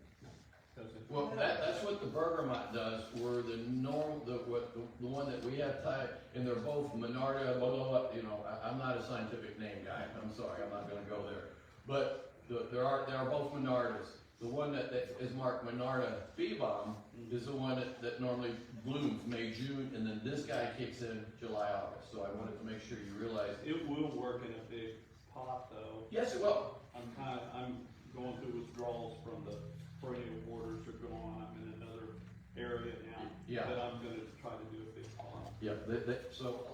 Well, that's what the bergamot does. Where the one that we have tied, and they're both Menarda, blah, blah, blah, you know, I'm not a scientific name guy. I'm sorry, I'm not going to go there. But there are both Menardas. The one that is marked Menarda bee balm is the one that normally blooms May, June, and then this guy kicks in July, August. So I wanted to make sure you realize. It will work in a big pot, though. Yes, it will. I'm going through withdrawals from the perennial waters are gone. I'm in another area now. Yeah. That I'm going to try to do a big pot. Yeah. So,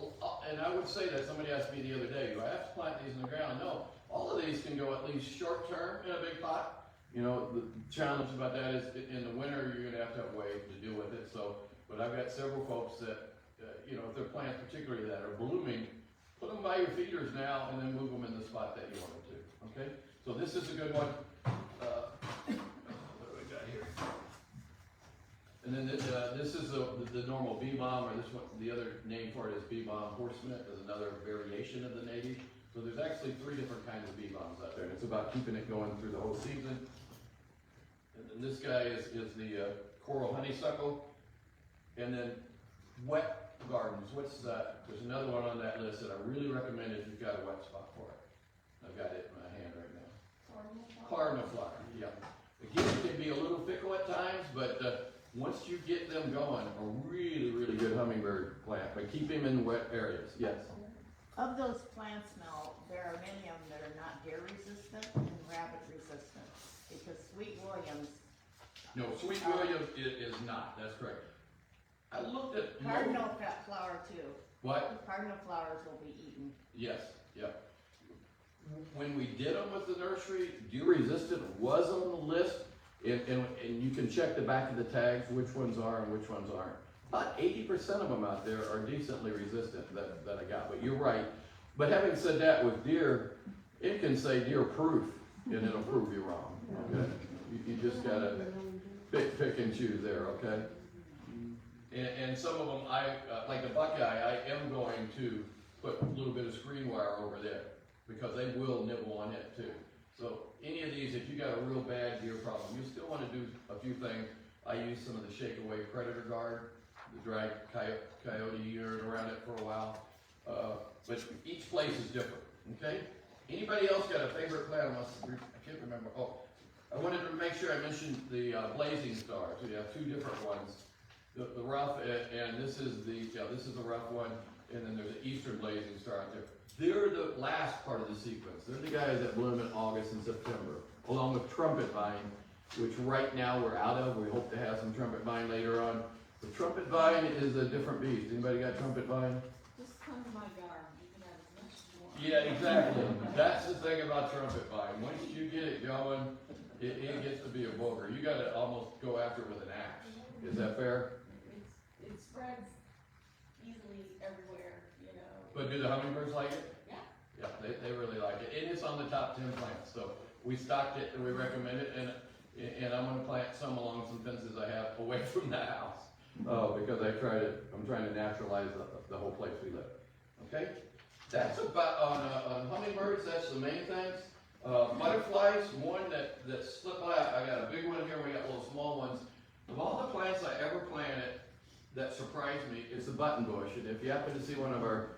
and I would say that somebody asked me the other day, do I have to plant these in the ground? No. All of these can go at least short term in a big pot. You know, the challenge about that is in the winter, you're going to have ways to deal with it. So, but I've got several folks that, you know, if they're plants particularly that are blooming, put them by your feeders now and then move them in the spot that you want them to. Okay? So this is a good one. What do we got here? And then this is the normal bee balm, or this one, the other name for it is bee balm horseman, is another variation of the native. So there's actually 3 different kinds of bee balms out there, and it's about keeping it going through the whole season. And then this guy is the coral honeysuckle. And then wet gardens, there's another one on that list that I really recommend if you've got a wet spot for it. I've got it in my hand right now. Cardinal flower, yeah. Again, it can be a little fickle at times, but once you get them going, a really, really good hummingbird plant. But keep them in wet areas, yes. Of those plants, Mel, there are many of them that are not deer resistant and rabbit resistant, because Sweet Williams, No, Sweet William is not, that's correct. I looked at. cardinal flower too. What? Cardinal flowers will be eaten. Yes, yep. When we did them with the nursery, deer resistant was on the list, and you can check the back of the tags, which ones are and which ones aren't. About 80% of them out there are decently resistant that I got, but you're right. But having said that, with deer, it can say deer proof, and it'll prove you wrong, okay? You just gotta pick and choose there, okay? And some of them, like the buckeye, I am going to put a little bit of screen wire over there, because they will nibble on it too. So any of these, if you got a real bad deer problem, you still want to do a few things. I use some of the Shake Away Predator Guard, the drag coyote unit around it for a while. But each place is different, okay? Anybody else got a favorite plant? I can't remember. Oh, I wanted to make sure I mentioned the blazing stars. We have 2 different ones. The rough, and this is the rough one, and then there's an eastern blazing star out there. They're the last part of the sequence. They're the guys that bloom in August and September, along with trumpet vine, which right now we're out of. We hope to have some trumpet vine later on. The trumpet vine is a different beast. Anybody got trumpet vine? Just come to my yard, you can have as much as you want. Yeah, exactly. That's the thing about trumpet vine. Once you get it going, it gets to be a booger. You gotta almost go after it with an axe. Is that fair? It spreads easily everywhere, you know. But do the hummingbirds like it? Yeah. Yeah, they really like it. It is on the top 10 plants, so we stocked it and we recommend it, and I'm gonna plant some along some fences I have away from the house. Because I'm trying to naturalize the whole place we live. Okay? That's about, on hummingbirds, that's the main things. Butterflies, one that slipped by, I got a big one here, we got little small ones. Of all the plants I ever planted that surprised me, it's the button bush. And if you happen to see one of our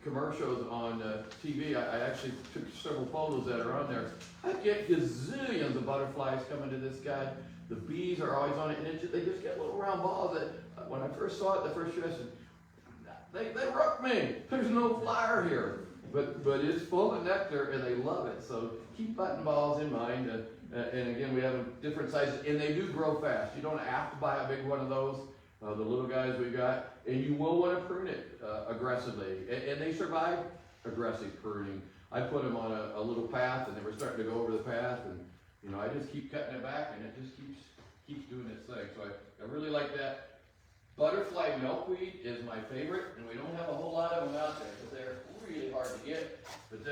commercials on TV, I actually took several photos that are on there. I get gazillions of butterflies coming to this guy. The bees are always on it, and they just get little round balls that, when I first saw it the first year, I said, they rocked me. There's no flower here. But it's full of nectar, and they love it. So keep button balls in mind. And again, we have them different sizes, and they do grow fast. You don't have to buy a big one of those, the little guys we got. And you will want to prune it aggressively. And they survive aggressive pruning. I put them on a little path, and they were starting to go over the path, and you know, I just keep cutting it back, and it just keeps doing its thing. So I really like that. Butterfly milkweed is my favorite, and we don't have a whole lot of them out there, but they're really hard to get. But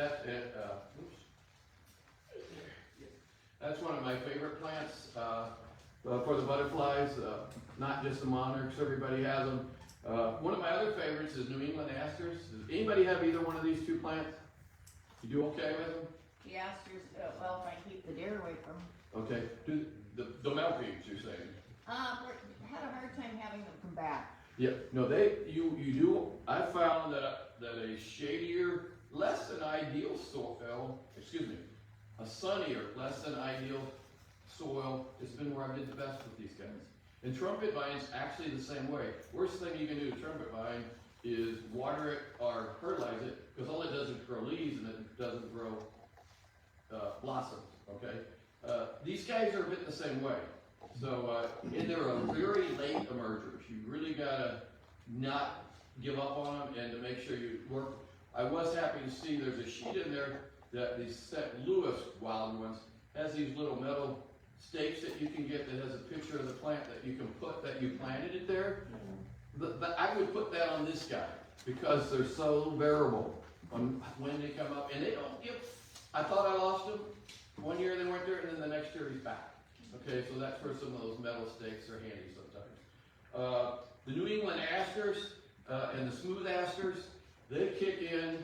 that's one of my favorite plants for the butterflies. Not just the monarchs; everybody has them. One of my other favorites is New England asters. Does anybody have either one of these 2 plants? You do okay with them? The asters, well, if I keep the deer away from them. Okay. Do the milkweeds, you're saying? Had a hard time having them come back. Yeah, no, you do. I found that a shadier, less than ideal soil, a sunnier, less than ideal soil has been where I did the best with these guys. And trumpet vine's actually the same way. Worst thing you can do to trumpet vine is water it or fertilize it, because all it does is grow leaves and it doesn't grow blossoms. Okay, these guys are a bit the same way. So, and they're a very late emergers. You really gotta not give up on them, and to make sure you work. I was happy to see there's a sheet in there that the St. Louis wild ones has these little metal stakes that you can get that has a picture of the plant that you can put that you planted it there. I would put that on this guy because they're so variable on when they come up, and they don't give. I thought I lost them. One year they weren't there, and then the next year he's back. Okay, so that's where some of those metal stakes are handy sometimes. The New England asters and the smooth asters, they kick in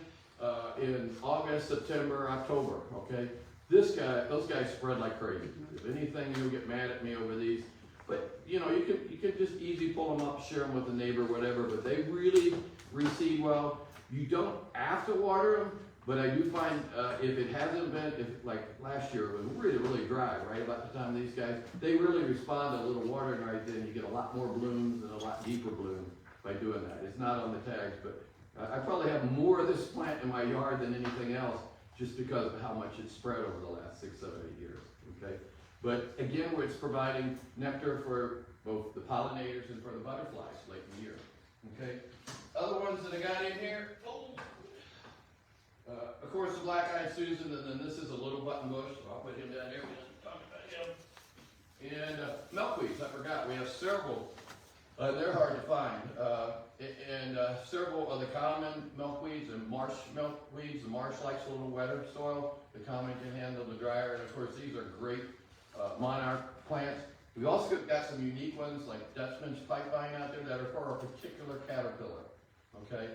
August, September, October, okay? Those guys spread like crazy. If anything, you'll get mad at me over these. But, you know, you can just easy pull them up, share them with a neighbor, whatever, but they really reseed well. You don't have to water them, but I do find if it hasn't been, like last year, it was really, really dry, right about the time these guys, they really respond to a little watering right then. You get a lot more blooms and a lot deeper blooms by doing that. It's not on the tags, but I probably have more of this plant in my yard than anything else just because of how much it's spread over the last 6, 7, 8 years, okay? But again, it's providing nectar for both the pollinators and for the butterflies late in the year, okay? Other ones that I got in here, of course, the black-eyed Susan, and then this is a little buttonbush, so I'll put him down there. We didn't talk about him. And milkweeds, I forgot, we have several. They're hard to find. Several of the common milkweeds and marsh milkweeds. The marsh likes a little wetter soil. The common can handle the drier. And of course, these are great monarch plants. We also got some unique ones like Dutchman's pipevine out there that are for a particular caterpillar. Okay,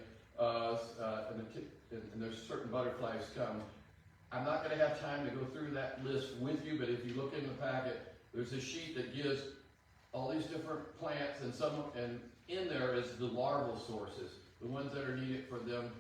and there's certain butterflies come. I'm not going to have time to go through that list with you, but if you look in the packet, there's a sheet that gives all these different plants, and in there is the larval sources, the ones that are needed for them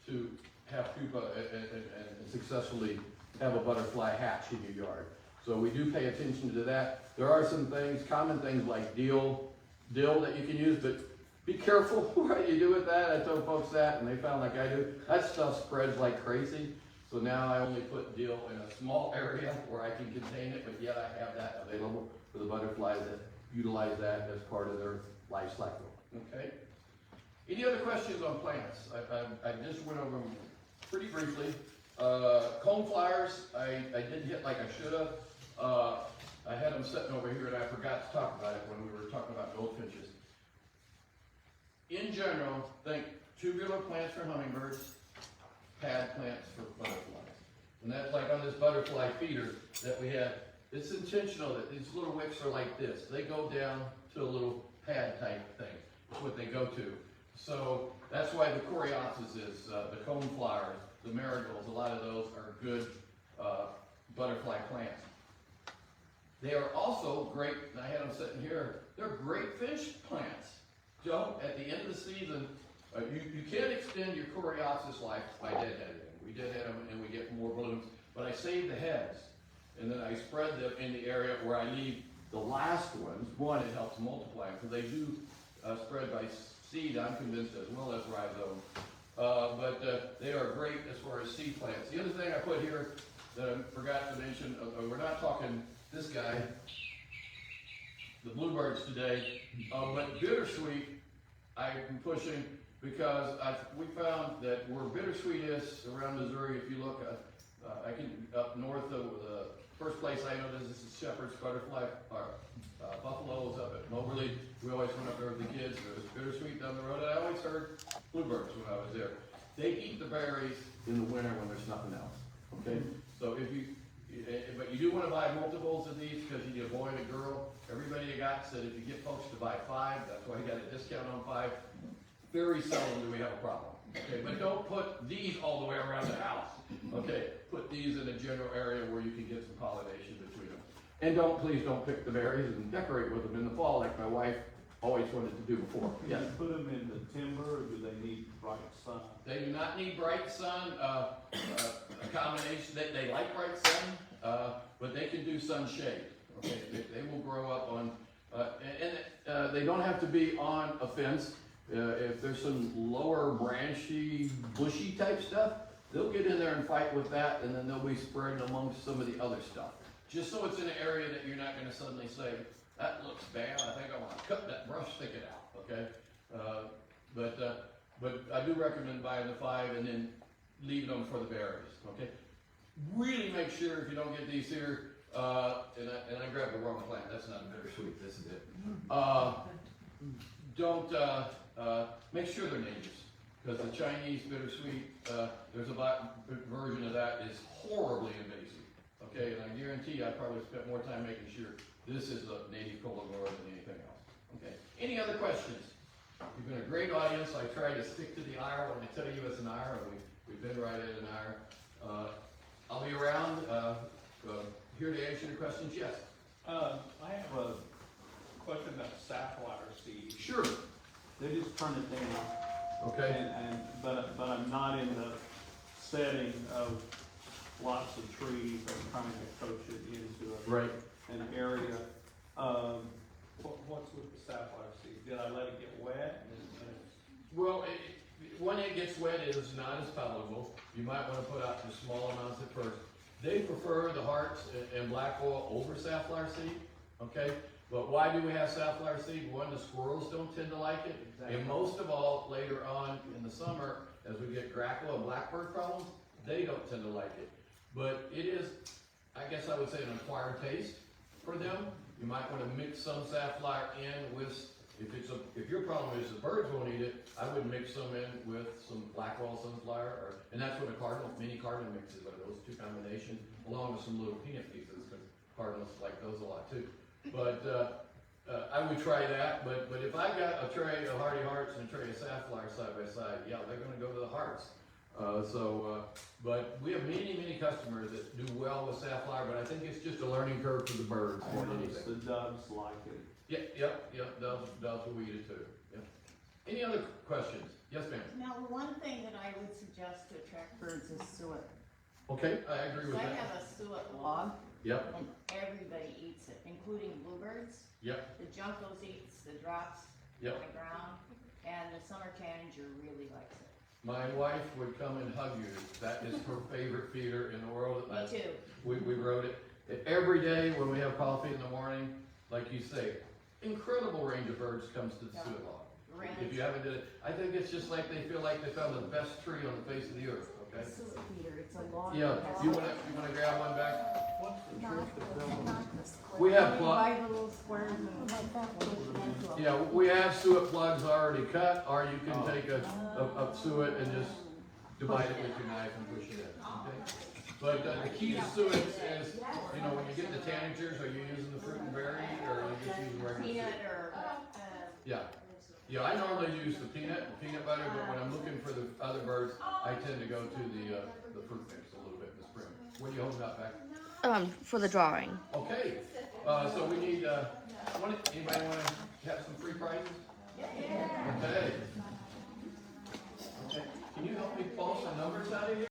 to have pupa and successfully have a butterfly hatch in your yard. So we do pay attention to that. There are some things, common things like dill that you can use, but be careful what you do with that. I told folks that, and they found like I do. That stuff spreads like crazy. So now I only put dill in a small area where I can contain it, but yet I have that available for the butterflies that utilize that as part of their life cycle. Okay. Any other questions on plants? I just went over them pretty briefly. Coneflowers, I didn't hit like I should have. I had them sitting over here and I forgot to talk about it when we were talking about goldfinches. In general, think tubular plants for hummingbirds, pad plants for butterflies. And that's like on this butterfly feeder that we have. It's intentional that these little wicks are like this. They go down to a little pad type thing. That's what they go to. So that's why the coreopsis is, the coneflowers, the marigolds, a lot of those are good butterfly plants. They are also great, and I had them sitting here, they're great fish plants. So at the end of the season, you can't extend your coreopsis life by deadheading them. We deadhead them and we get more blooms, but I save the heads. And then I spread them in the area where I leave the last ones. One, it helps multiply them, because they do spread by seed, I'm convinced, as well as rhizome. But they are great as far as seed plants. The other thing I put here that I forgot to mention, we're not talking this guy, the bluebirds today, but bittersweet I'm pushing because we found that where bittersweet is around Missouri, if you look, I can up north of the first place I noticed this is Shepherd's butterfly, buffaloes up at Moberly. We always went up there with the kids. There was bittersweet down the road. And I always heard bluebirds when I was there. They eat the berries in the winter when there's nothing else. Okay, so but you do want to buy multiples of these because you get a boy and a girl. Everybody you got said if you get folks to buy 5, that's why you got a discount on 5. Very seldom do we have a problem. Okay, but don't put these all the way around the house. Okay, put these in a general area where you can get some pollination between them. And please don't pick the berries and decorate with them in the fall like my wife always wanted to do before. Can Yes. you put them in the timber, or do they need bright sun? They do not need bright sun. A combination, they like bright sun, but they can do sunshade. Okay, they will grow up on, and they don't have to be on a fence. If there's some lower branchy, bushy type stuff, they'll get in there and fight with that, and then they'll be spread amongst some of the other stuff. Just so it's in an area that you're not going to suddenly say, that looks bad, I think I want to cut that brush, stick it out, okay? But I do recommend buying the 5 and then leaving them for the berries, okay? Really make sure if you don't get these here, and I grabbed the wrong plant, that's not bittersweet, this is it. Make sure they're natives, because the Chinese bittersweet, there's a version of that is horribly invasive. Okay, and I guarantee I probably spent more time making sure this is a native cultivar than anything else. Okay, any other questions? You've been a great audience. I try to stick to the hour when I tell you it's an hour, and we've been right at an hour. I'll be around, here to answer your questions, yes. I have a question about sapphire seed. Sure. They just turn it down. Okay. But I'm not in the setting of lots of trees. I'm trying to coach it into Right. an area. What's with the sapphire seed? Did I let it get wet? Well, when it gets wet, it is not as palatable. You might want to put out just small amounts at first. They prefer the hearts and black oil over safflower seed, okay? But why do we have safflower seed? One, the squirrels don't tend to like it. Exactly. And most of all, later on in the summer, as we get grackle and blackbird problems, they don't tend to like it. But it is, I guess I would say, an acquired taste for them. You might want to mix some safflower in with, if your problem is the birds won't eat it, I would mix some in with some black oil sunflower, and that's what a mini cardinal mixes are, those two combinations, along with some little peanut pieces, because cardinals like those a lot too. But I would try that, but if I got a tray of hardy hearts and a tray of safflower side by side, yeah, they're gonna go to the hearts. But we have many customers that do well with safflower, but I think it's just a learning curve for the birds more than anything. The doves like it. Yep, doves will eat it too, yeah. Any other questions? Yes, ma'am? Now, one thing that I would suggest to attract birds is suet. Okay, I agree with I that. have a suet log, Yep, and everybody eats it, including bluebirds. yep, The juncos eats the drops on yep. the ground, and the summer tanager really likes it. My wife would come and hug you. That is her favorite feeder in the world. Me too. We wrote it. Every day when we have coffee in the morning, like you say, incredible range of birds comes to the suet log. If you haven't did it, I think it's just like they feel like they found the best tree on the face of the earth, okay? Suet feeder, it's a log. Yeah, that has- you wanna grab one back? What's the Not trick to the- filling? not the square. We have You plug- buy the little squares and like that, put it into a- Yeah, we have suet plugs already cut, or you can take a suet and just divide it with your knife and push it in, okay? But the key to suet is, you know, when you get the tanagers, are you using the fruit and berry, or are you just using regular Peanut suet? or, Yeah, I normally use the peanut butter, but when I'm looking for the other birds, I tend to go to the fruit mix a little bit in the spring. What are you holding up back? For the drawing. Okay, so we need, anybody wanna have some free prizes? Okay. Okay, can you help me pull some numbers out of here?